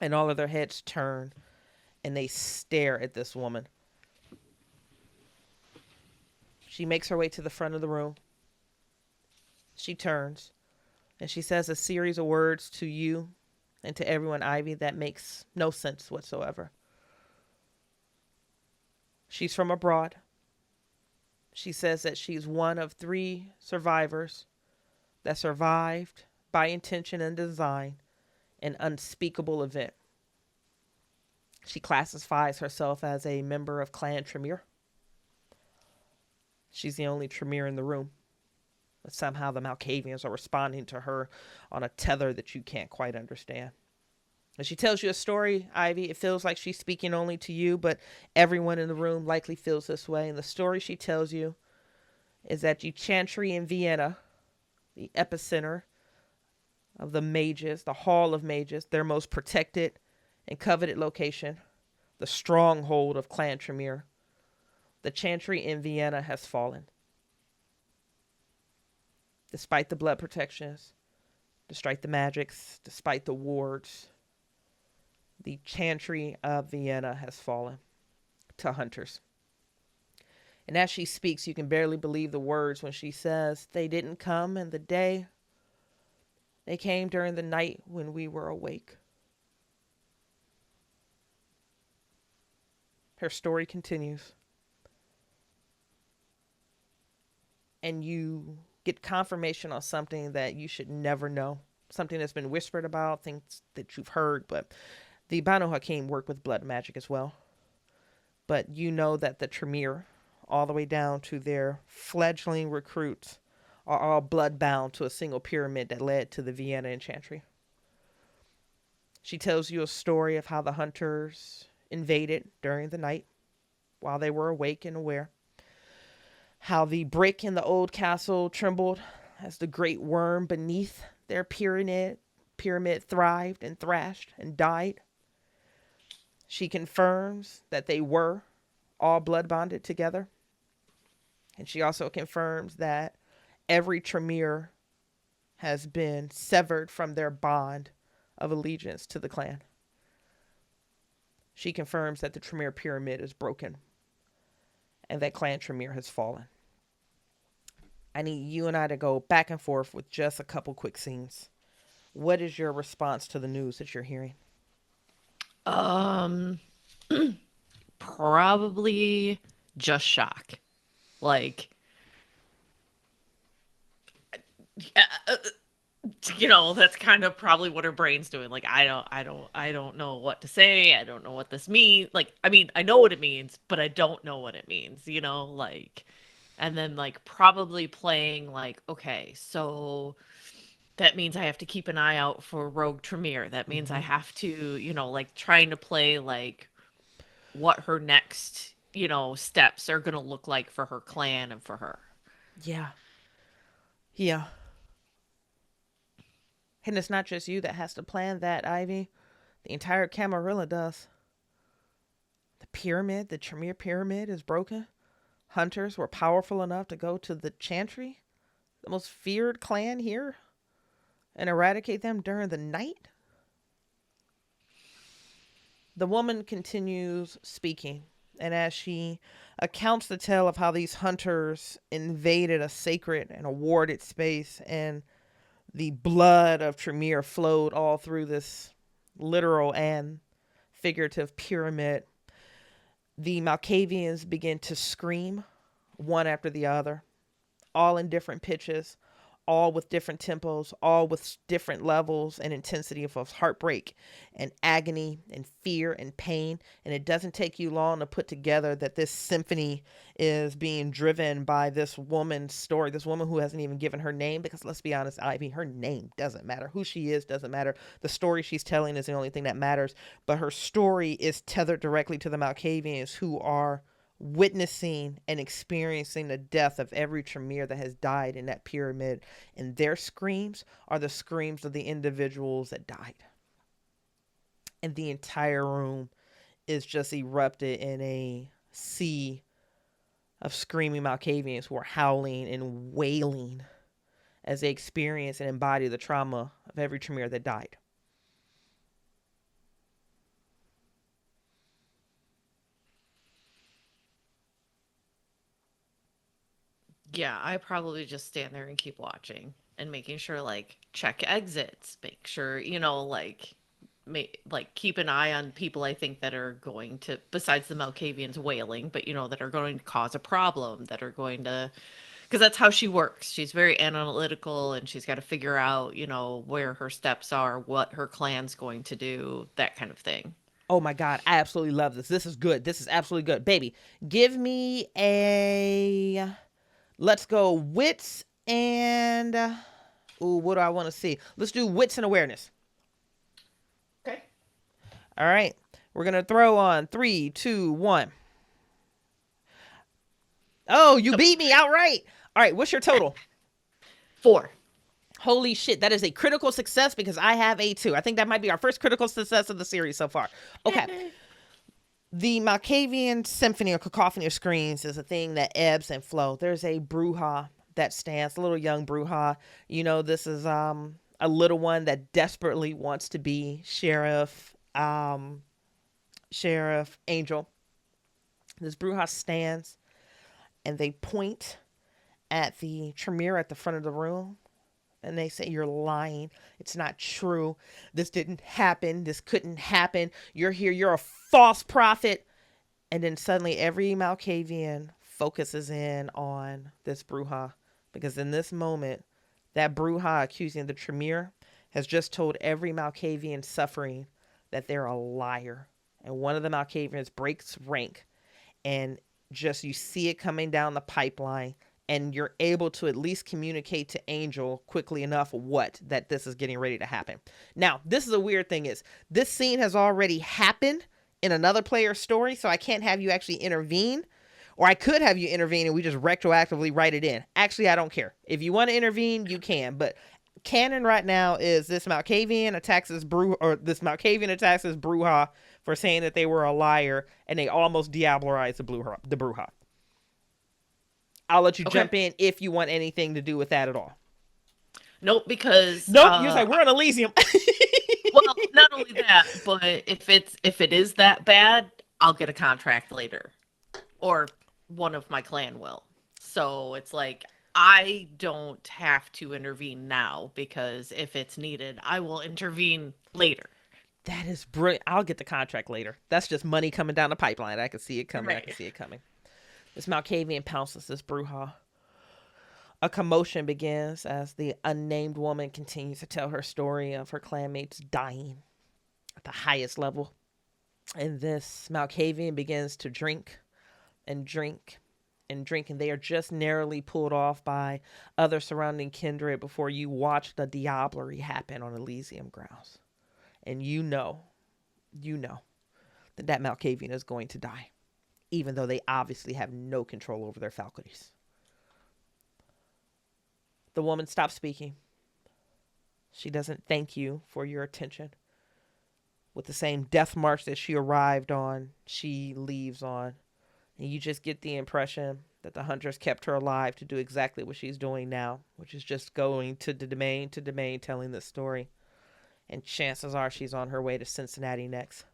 S1: And all of their heads turn, and they stare at this woman. She makes her way to the front of the room. She turns, and she says a series of words to you and to everyone, Ivy, that makes no sense whatsoever. She's from abroad. She says that she's one of 3 survivors that survived by intention and design an unspeakable event. She classifies herself as a member of Clan Tremere. She's the only Tremere in the room. But somehow the Malkavians are responding to her on a tether that you can't quite understand. And she tells you a story, Ivy. It feels like she's speaking only to you, but everyone in the room likely feels this way. And the story she tells you is that the Chantry in Vienna, the epicenter of the mages, the Hall of Mages, their most protected and coveted location, the stronghold of Clan Tremere, the Chantry in Vienna has fallen. Despite the blood protections, despite the magics, despite the wards, the Chantry of Vienna has fallen to hunters. And as she speaks, you can barely believe the words when she says, "They didn't come in the day. They came during the night when we were awake." Her story continues. And you get confirmation on something that you should never know. Something that's been whispered about, things that you've heard, but the Banu Hakim work with blood magic as well. But you know that the Tremere, all the way down to their fledgling recruits, are all blood-bound to a single pyramid that led to the Vienna enchantry. She tells you a story of how the hunters invaded during the night while they were awake and aware. How the brick in the old castle trembled as the great worm beneath their pyramid thrived and thrashed and died. She confirms that they were all blood bonded together. And she also confirms that every Tremere has been severed from their bond of allegiance to the clan. She confirms that the Tremere pyramid is broken and that Clan Tremere has fallen. I need you and I to go back and forth with just a couple quick scenes. What is your response to the news that you're hearing?
S2: Probably just shock. Like, that's kind of probably what her brain's doing. Like, I don't know what to say. I don't know what this means. Like, I mean, I know what it means, but I don't know what it means, like, and then like probably playing like, okay, so that means I have to keep an eye out for Rogue Tremere. That means I have to, like trying to play like what her next, steps are going to look like for her clan and for her.
S1: Yeah. Yeah. And it's not just you that has to plan that, Ivy. The entire Camarilla does. The Tremere pyramid is broken. Hunters were powerful enough to go to the Chantry, the most feared clan here, and eradicate them during the night. The woman continues speaking, and as she accounts the tale of how these hunters invaded a sacred and awarded space, and the blood of Tremere flowed all through this literal and figurative pyramid, the Malkavians begin to scream, one after the other, all in different pitches, all with different tempos, all with different levels and intensity of heartbreak and agony and fear and pain. And it doesn't take you long to put together that this symphony is being driven by this woman's story, this woman who hasn't even given her name, because let's be honest, Ivy, her name doesn't matter. Who she is doesn't matter. The story she's telling is the only thing that matters. But her story is tethered directly to the Malkavians, who are witnessing and experiencing the death of every Tremere that has died in that pyramid. And their screams are the screams of the individuals that died. And the entire room is just erupted in a sea of screaming Malkavians who are howling and wailing as they experience and embody the trauma of every Tremere that died.
S2: Yeah, I probably just stand there and keep watching and making sure, like, check exits, make sure, like keep an eye on people I think that are going to, besides the Malkavians wailing, but that are going to cause a problem, that are going to, because that's how she works. She's very analytical and she's got to figure out, where her steps are, what her clan's going to do, that kind of thing.
S1: Oh my God, I absolutely love this. This is good. This is absolutely good. Baby, give me a. Let's go wits and. Ooh, what do I want to see? Let's do wits and awareness.
S2: Okay.
S1: All right. We're going to throw on 3, 2, 1. Oh, you beat me outright. All right. What's your total?
S2: 4.
S1: Holy shit. That is a critical success because I have a 2. I think that might be our first critical success of the series so far. Okay. The Malkavian symphony or cacophony of screams is a thing that ebbs and flows. There's a Bruja that stands, a little young Bruja. This is a little one that desperately wants to be Sheriff Angel. This Bruja stands and they point at the Tremere at the front of the room and they say, "You're lying. It's not true. This didn't happen. This couldn't happen. You're here. You're a false prophet." And then suddenly every Malkavian focuses in on this Bruja, because in this moment, that Bruja accusing the Tremere has just told every Malkavian suffering that they're a liar. And one of the Malkavians breaks rank, and just you see it coming down the pipeline, and you're able to at least communicate to Angel quickly enough that this is getting ready to happen. Now, this is a weird thing, is this scene has already happened in another player's story, so I can't have you actually intervene. Or I could have you intervene and we just retroactively write it in. Actually, I don't care. If you want to intervene, you can. But canon right now is this Malkavian attacks this Bruja for saying that they were a liar, and they almost diablerized the Bruja. I'll let you jump in if you want anything to do with that at all.
S2: Nope, because
S1: nope. You're like, we're on Elysium.
S2: Well, not only that, but if it is that bad, I'll get a contract later, or one of my clan will. So it's like, I don't have to intervene now, because if it's needed, I will intervene later.
S1: That is brilliant. I'll get the contract later. That's just money coming down the pipeline. I can see it coming.
S2: Right.
S1: I can see it coming. This Malkavian pounces this Bruja. A commotion begins as the unnamed woman continues to tell her story of her clanmates dying at the highest level. And this Malkavian begins to drink and drink and drink, and they are just narrowly pulled off by other surrounding kindred before you watch the diablerie happen on Elysium grounds. And you know that Malkavian is going to die, even though they obviously have no control over their faculties. The woman stops speaking. She doesn't thank you for your attention. With the same death march that she arrived on, she leaves on. And you just get the impression that the hunters kept her alive to do exactly what she's doing now, which is just going to domain to domain telling this story. And chances are she's on her way to Cincinnati next.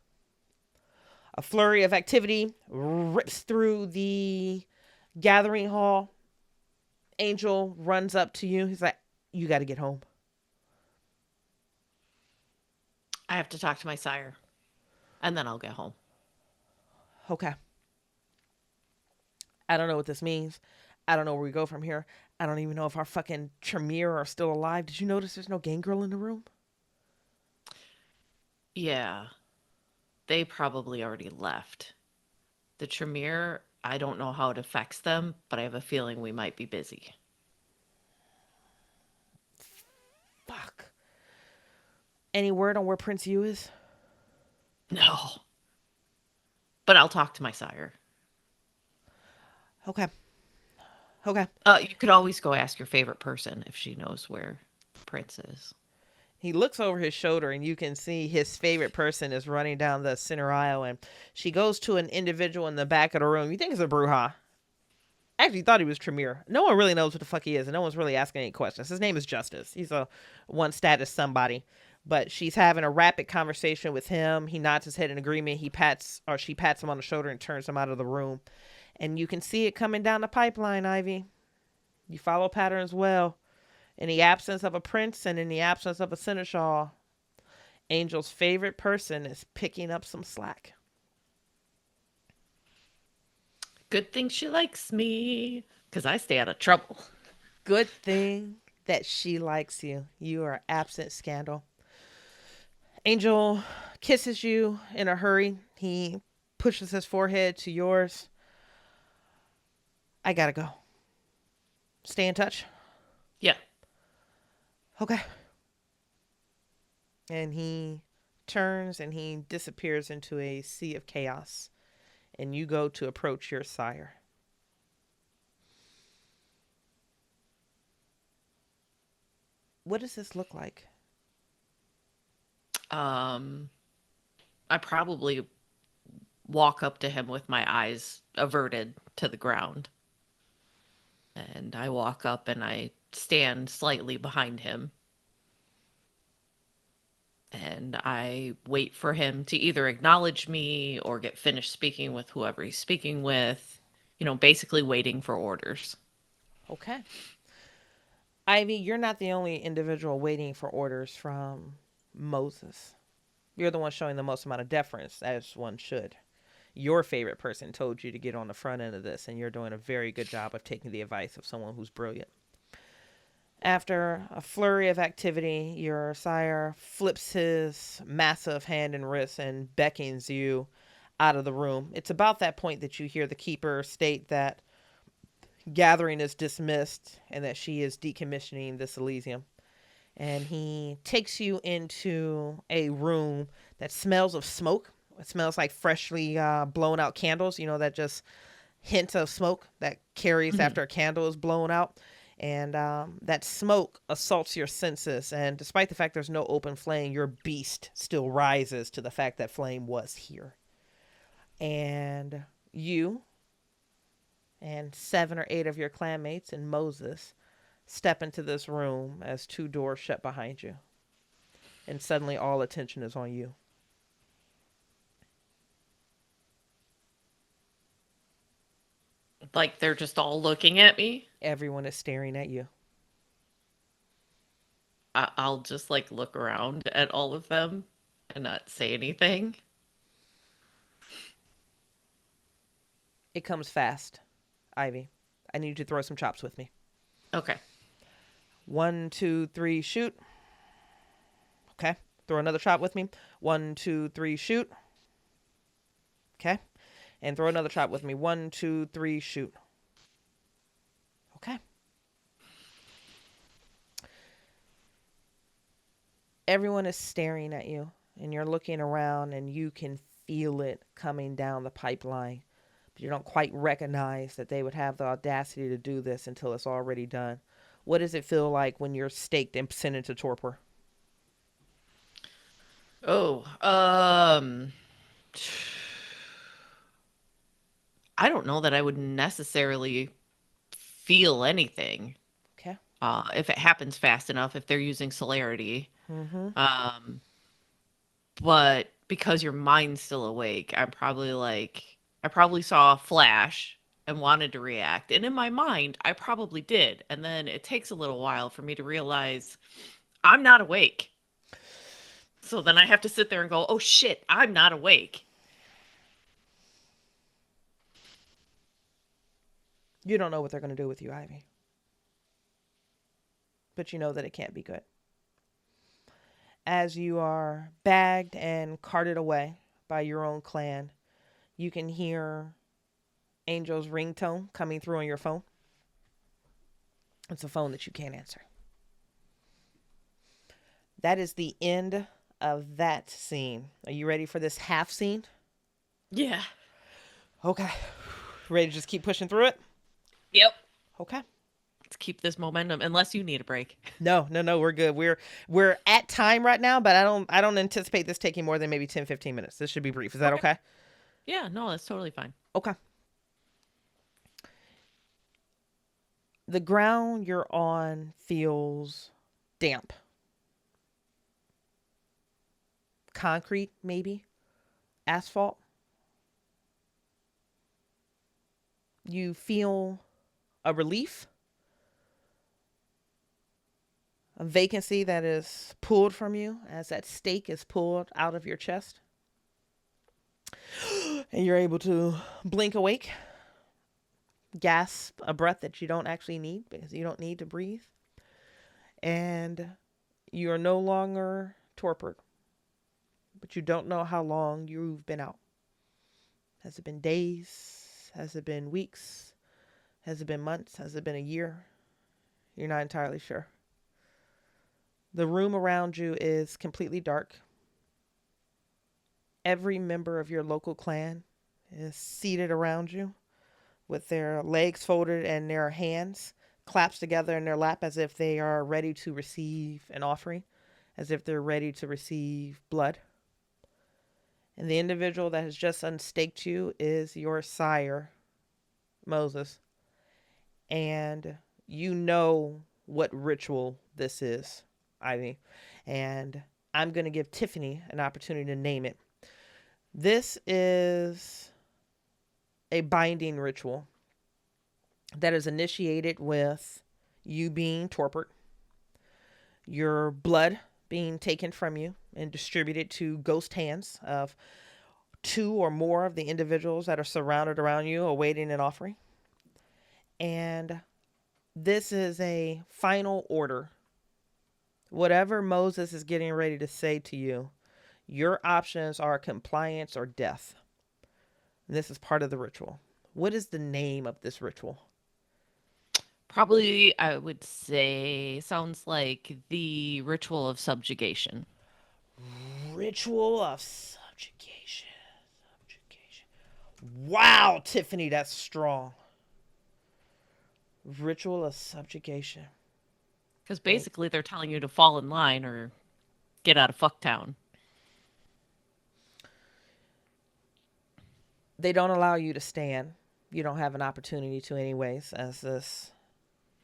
S1: A flurry of activity rips through the gathering hall. Angel runs up to you. He's like, "You got to get home."
S2: I have to talk to my sire, and then I'll get home.
S1: Okay. I don't know what this means. I don't know where we go from here. I don't even know if our fucking Tremere are still alive. Did you notice there's no game girl in the room?
S2: Yeah, they probably already left. The Tremere, I don't know how it affects them, but I have a feeling we might be busy.
S1: Fuck. Any word on where Prince Yu is?
S2: No, but I'll talk to my sire.
S1: Okay. Okay.
S2: You could always go ask your favorite person if she knows where Prince is.
S1: He looks over his shoulder and you can see his favorite person is running down the center aisle, and she goes to an individual in the back of the room. You think it's a Bruja. Actually thought he was Tremere. No one really knows what the fuck he is, and no one's really asking any questions. His name is Justice. He's a one status somebody. But she's having a rapid conversation with him. He nods his head in agreement. She pats him on the shoulder and turns him out of the room. And you can see it coming down the pipeline, Ivy. You follow patterns well. In the absence of a prince and in the absence of a seneschal, Angel's favorite person is picking up some slack.
S2: Good thing she likes me, because I stay out of trouble.
S1: Good thing that she likes you. You are absent scandal. Angel kisses you in a hurry. He pushes his forehead to yours. I gotta go. Stay in touch.
S2: Yeah.
S1: Okay. And he turns and he disappears into a sea of chaos. And you go to approach your sire. What does this look like?
S2: I probably walk up to him with my eyes averted to the ground. And I walk up and I stand slightly behind him. And I wait for him to either acknowledge me or get finished speaking with whoever he's speaking with. You know, basically waiting for orders.
S1: Okay. Ivy, you're not the only individual waiting for orders from Moses. You're the one showing the most amount of deference, as one should. Your favorite person told you to get on the front end of this, and you're doing a very good job of taking the advice of someone who's brilliant. After a flurry of activity, your sire flips his massive hand and wrist and beckons you out of the room. It's about that point that you hear the keeper state that gathering is dismissed and that she is decommissioning this Elysium. And he takes you into a room that smells of smoke. It smells like freshly blown out candles, you know, that just hint of smoke that carries after a candle is blown out. And that smoke assaults your senses. And despite the fact there's no open flame, your beast still rises to the fact that flame was here. And you and 7 or 8 of your clanmates and Moses step into this room as 2 doors shut behind you. And suddenly all attention is on you.
S2: Like they're just all looking at me.
S1: Everyone is staring at you.
S2: I'll just like look around at all of them and not say anything.
S1: It comes fast, Ivy. I need you to throw some chops with me.
S2: Okay.
S1: 1, 2, 3, shoot. Okay. Throw another chop with me. 1, 2, 3, shoot. Okay. And throw another chop with me. 1, 2, 3, shoot. Okay. Everyone is staring at you, and you're looking around, and you can feel it coming down the pipeline. But you don't quite recognize that they would have the audacity to do this until it's already done. What does it feel like when you're staked and sent into torpor?
S2: Oh, I don't know that I would necessarily feel anything.
S1: Okay.
S2: If it happens fast enough, if they're using celerity.
S1: Mm-hmm.
S2: Um, but because your mind's still awake, I probably saw a flash and wanted to react. And in my mind, I probably did. And then it takes a little while for me to realize I'm not awake. So then I have to sit there and go, oh shit, I'm not awake.
S1: You don't know what they're going to do with you, Ivy. But you know that it can't be good. As you are bagged and carted away by your own clan, you can hear Angel's ringtone coming through on your phone. It's a phone that you can't answer. That is the end of that scene. Are you ready for this half scene?
S2: Yeah.
S1: Okay. Ready to just keep pushing through it?
S2: Yep.
S1: Okay.
S2: Let's keep this momentum, unless you need a break.
S1: No, we're good. We're at time right now, but I don't anticipate this taking more than maybe 10, 15 minutes. This should be brief. Is that okay?
S2: Yeah, no, that's totally fine.
S1: Okay. The ground you're on feels damp. Concrete, maybe. Asphalt. You feel a relief, a vacancy that is pulled from you as that stake is pulled out of your chest. And you're able to blink awake, gasp a breath that you don't actually need because you don't need to breathe. And you are no longer torpid, but you don't know how long you've been out. Has it been days? Has it been weeks? Has it been months? Has it been a year? You're not entirely sure. The room around you is completely dark. Every member of your local clan is seated around you with their legs folded and their hands clasped together in their lap as if they are ready to receive an offering, as if they're ready to receive blood. And the individual that has just unstaked you is your sire, Moses. And you know what ritual this is, Ivy. And I'm going to give Tiffany an opportunity to name it. This is a binding ritual that is initiated with you being torpid, your blood being taken from you and distributed to ghost hands of 2 or more of the individuals that are surrounded around you awaiting an offering. And this is a final order. Whatever Moses is getting ready to say to you, your options are compliance or death. And this is part of the ritual. What is the name of this ritual?
S2: Probably, I would say, sounds like the ritual of subjugation.
S1: Ritual of subjugation. Wow, Tiffany, that's strong. Ritual of subjugation.
S2: Because basically, they're telling you to fall in line or get out of fucktown.
S1: They don't allow you to stand. You don't have an opportunity to anyways, as this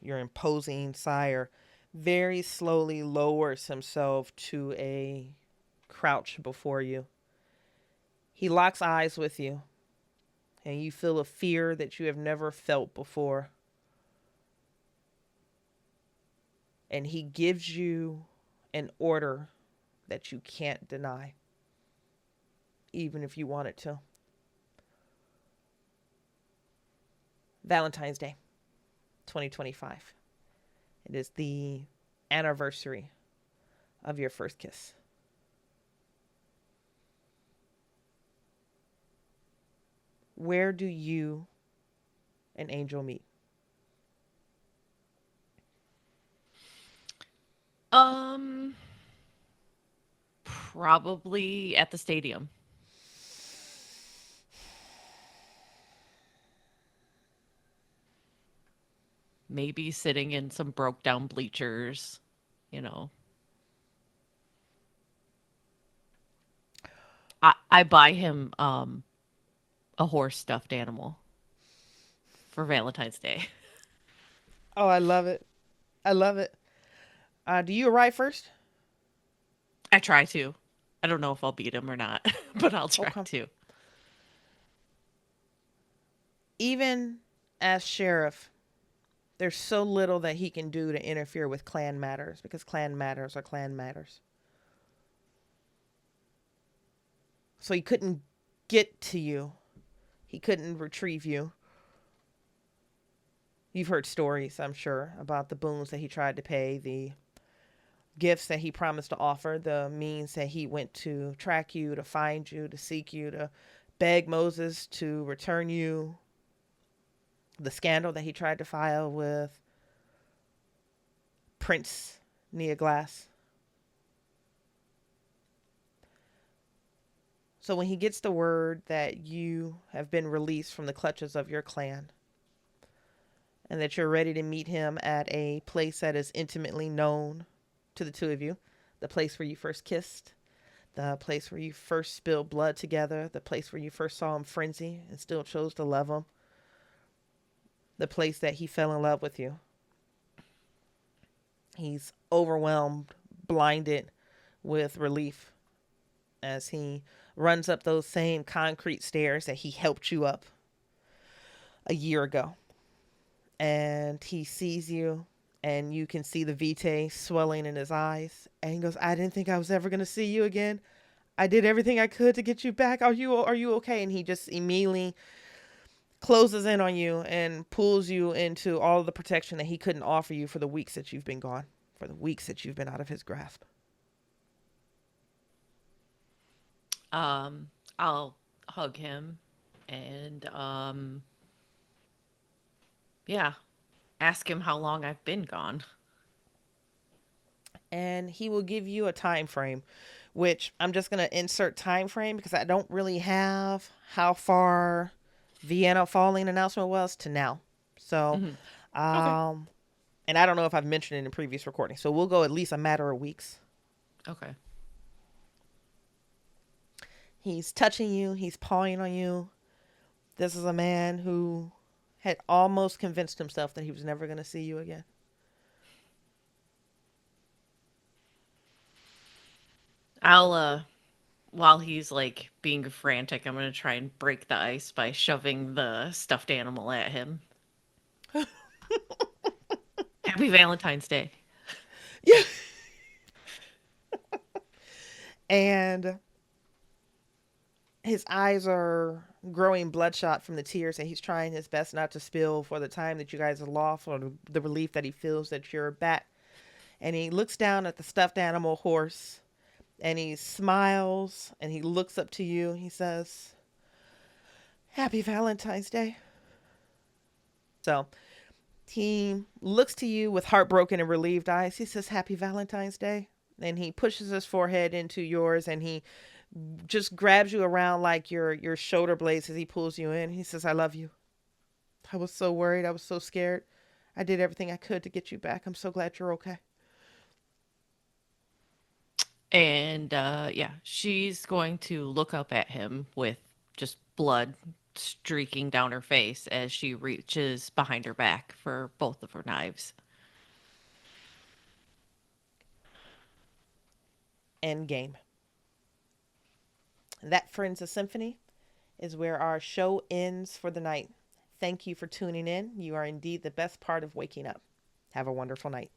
S1: your imposing sire very slowly lowers himself to a crouch before you. He locks eyes with you, and you feel a fear that you have never felt before. And he gives you an order that you can't deny, even if you wanted to. Valentine's Day, 2025. It is the anniversary of your first kiss. Where do you and Angel meet?
S2: Probably at the stadium. Maybe sitting in some broke down bleachers, you know. I buy him a horse stuffed animal for Valentine's Day.
S1: Oh, I love it. I love it. Do you arrive first?
S2: I try to. I don't know if I'll beat him or not, but I'll try
S1: Okay.
S2: to.
S1: Even as sheriff, there's so little that he can do to interfere with clan matters because clan matters are clan matters. So he couldn't get to you. He couldn't retrieve you. You've heard stories, I'm sure, about the boons that he tried to pay, the gifts that he promised to offer, the means that he went to track you, to find you, to seek you, to beg Moses to return you, the scandal that he tried to file with Prince Neoglass. So when he gets the word that you have been released from the clutches of your clan and that you're ready to meet him at a place that is intimately known to the two of you, the place where you first kissed, the place where you first spilled blood together, the place where you first saw him frenzy and still chose to love him, the place that he fell in love with you. He's overwhelmed, blinded with relief as he runs up those same concrete stairs that he helped you up a year ago. And he sees you, and you can see the vitae swelling in his eyes. And he goes, I didn't think I was ever going to see you again. I did everything I could to get you back. Are you okay? And he just immediately closes in on you and pulls you into all the protection that he couldn't offer you for the weeks that you've been gone, for the weeks that you've been out of his grasp.
S2: I'll hug him and yeah, ask him how long I've been gone.
S1: And he will give you a time frame, which I'm just going to insert time frame because I don't really have how far Vienna falling announcement was to now. So,
S2: Hmm. Okay.
S1: um, and I don't know if I've mentioned it in previous recording. So we'll go at least a matter of weeks.
S2: Okay.
S1: He's touching you. He's pawing on you. This is a man who had almost convinced himself that he was never going to see you again.
S2: I'll while he's like being frantic, I'm gonna try and break the ice by shoving the stuffed animal at him. Happy Valentine's Day.
S1: Yeah. And his eyes are growing bloodshot from the tears and he's trying his best not to spill for the time that you guys are lost or the relief that he feels that you're back. And he looks down at the stuffed animal horse and he smiles and he looks up to you. He says, Happy Valentine's Day. So he looks to you with heartbroken and relieved eyes. He says, Happy Valentine's Day. And he pushes his forehead into yours and he just grabs you around like your shoulder blades as he pulls you in. He says, I love you. I was so worried. I was so scared. I did everything I could to get you back. I'm so glad you're okay.
S2: And yeah, she's going to look up at him with just blood streaking down her face as she reaches behind her back for both of her knives.
S1: End game. That, friends of Symphony, is where our show ends for the night. Thank you for tuning in. You are indeed the best part of waking up. Have a wonderful night.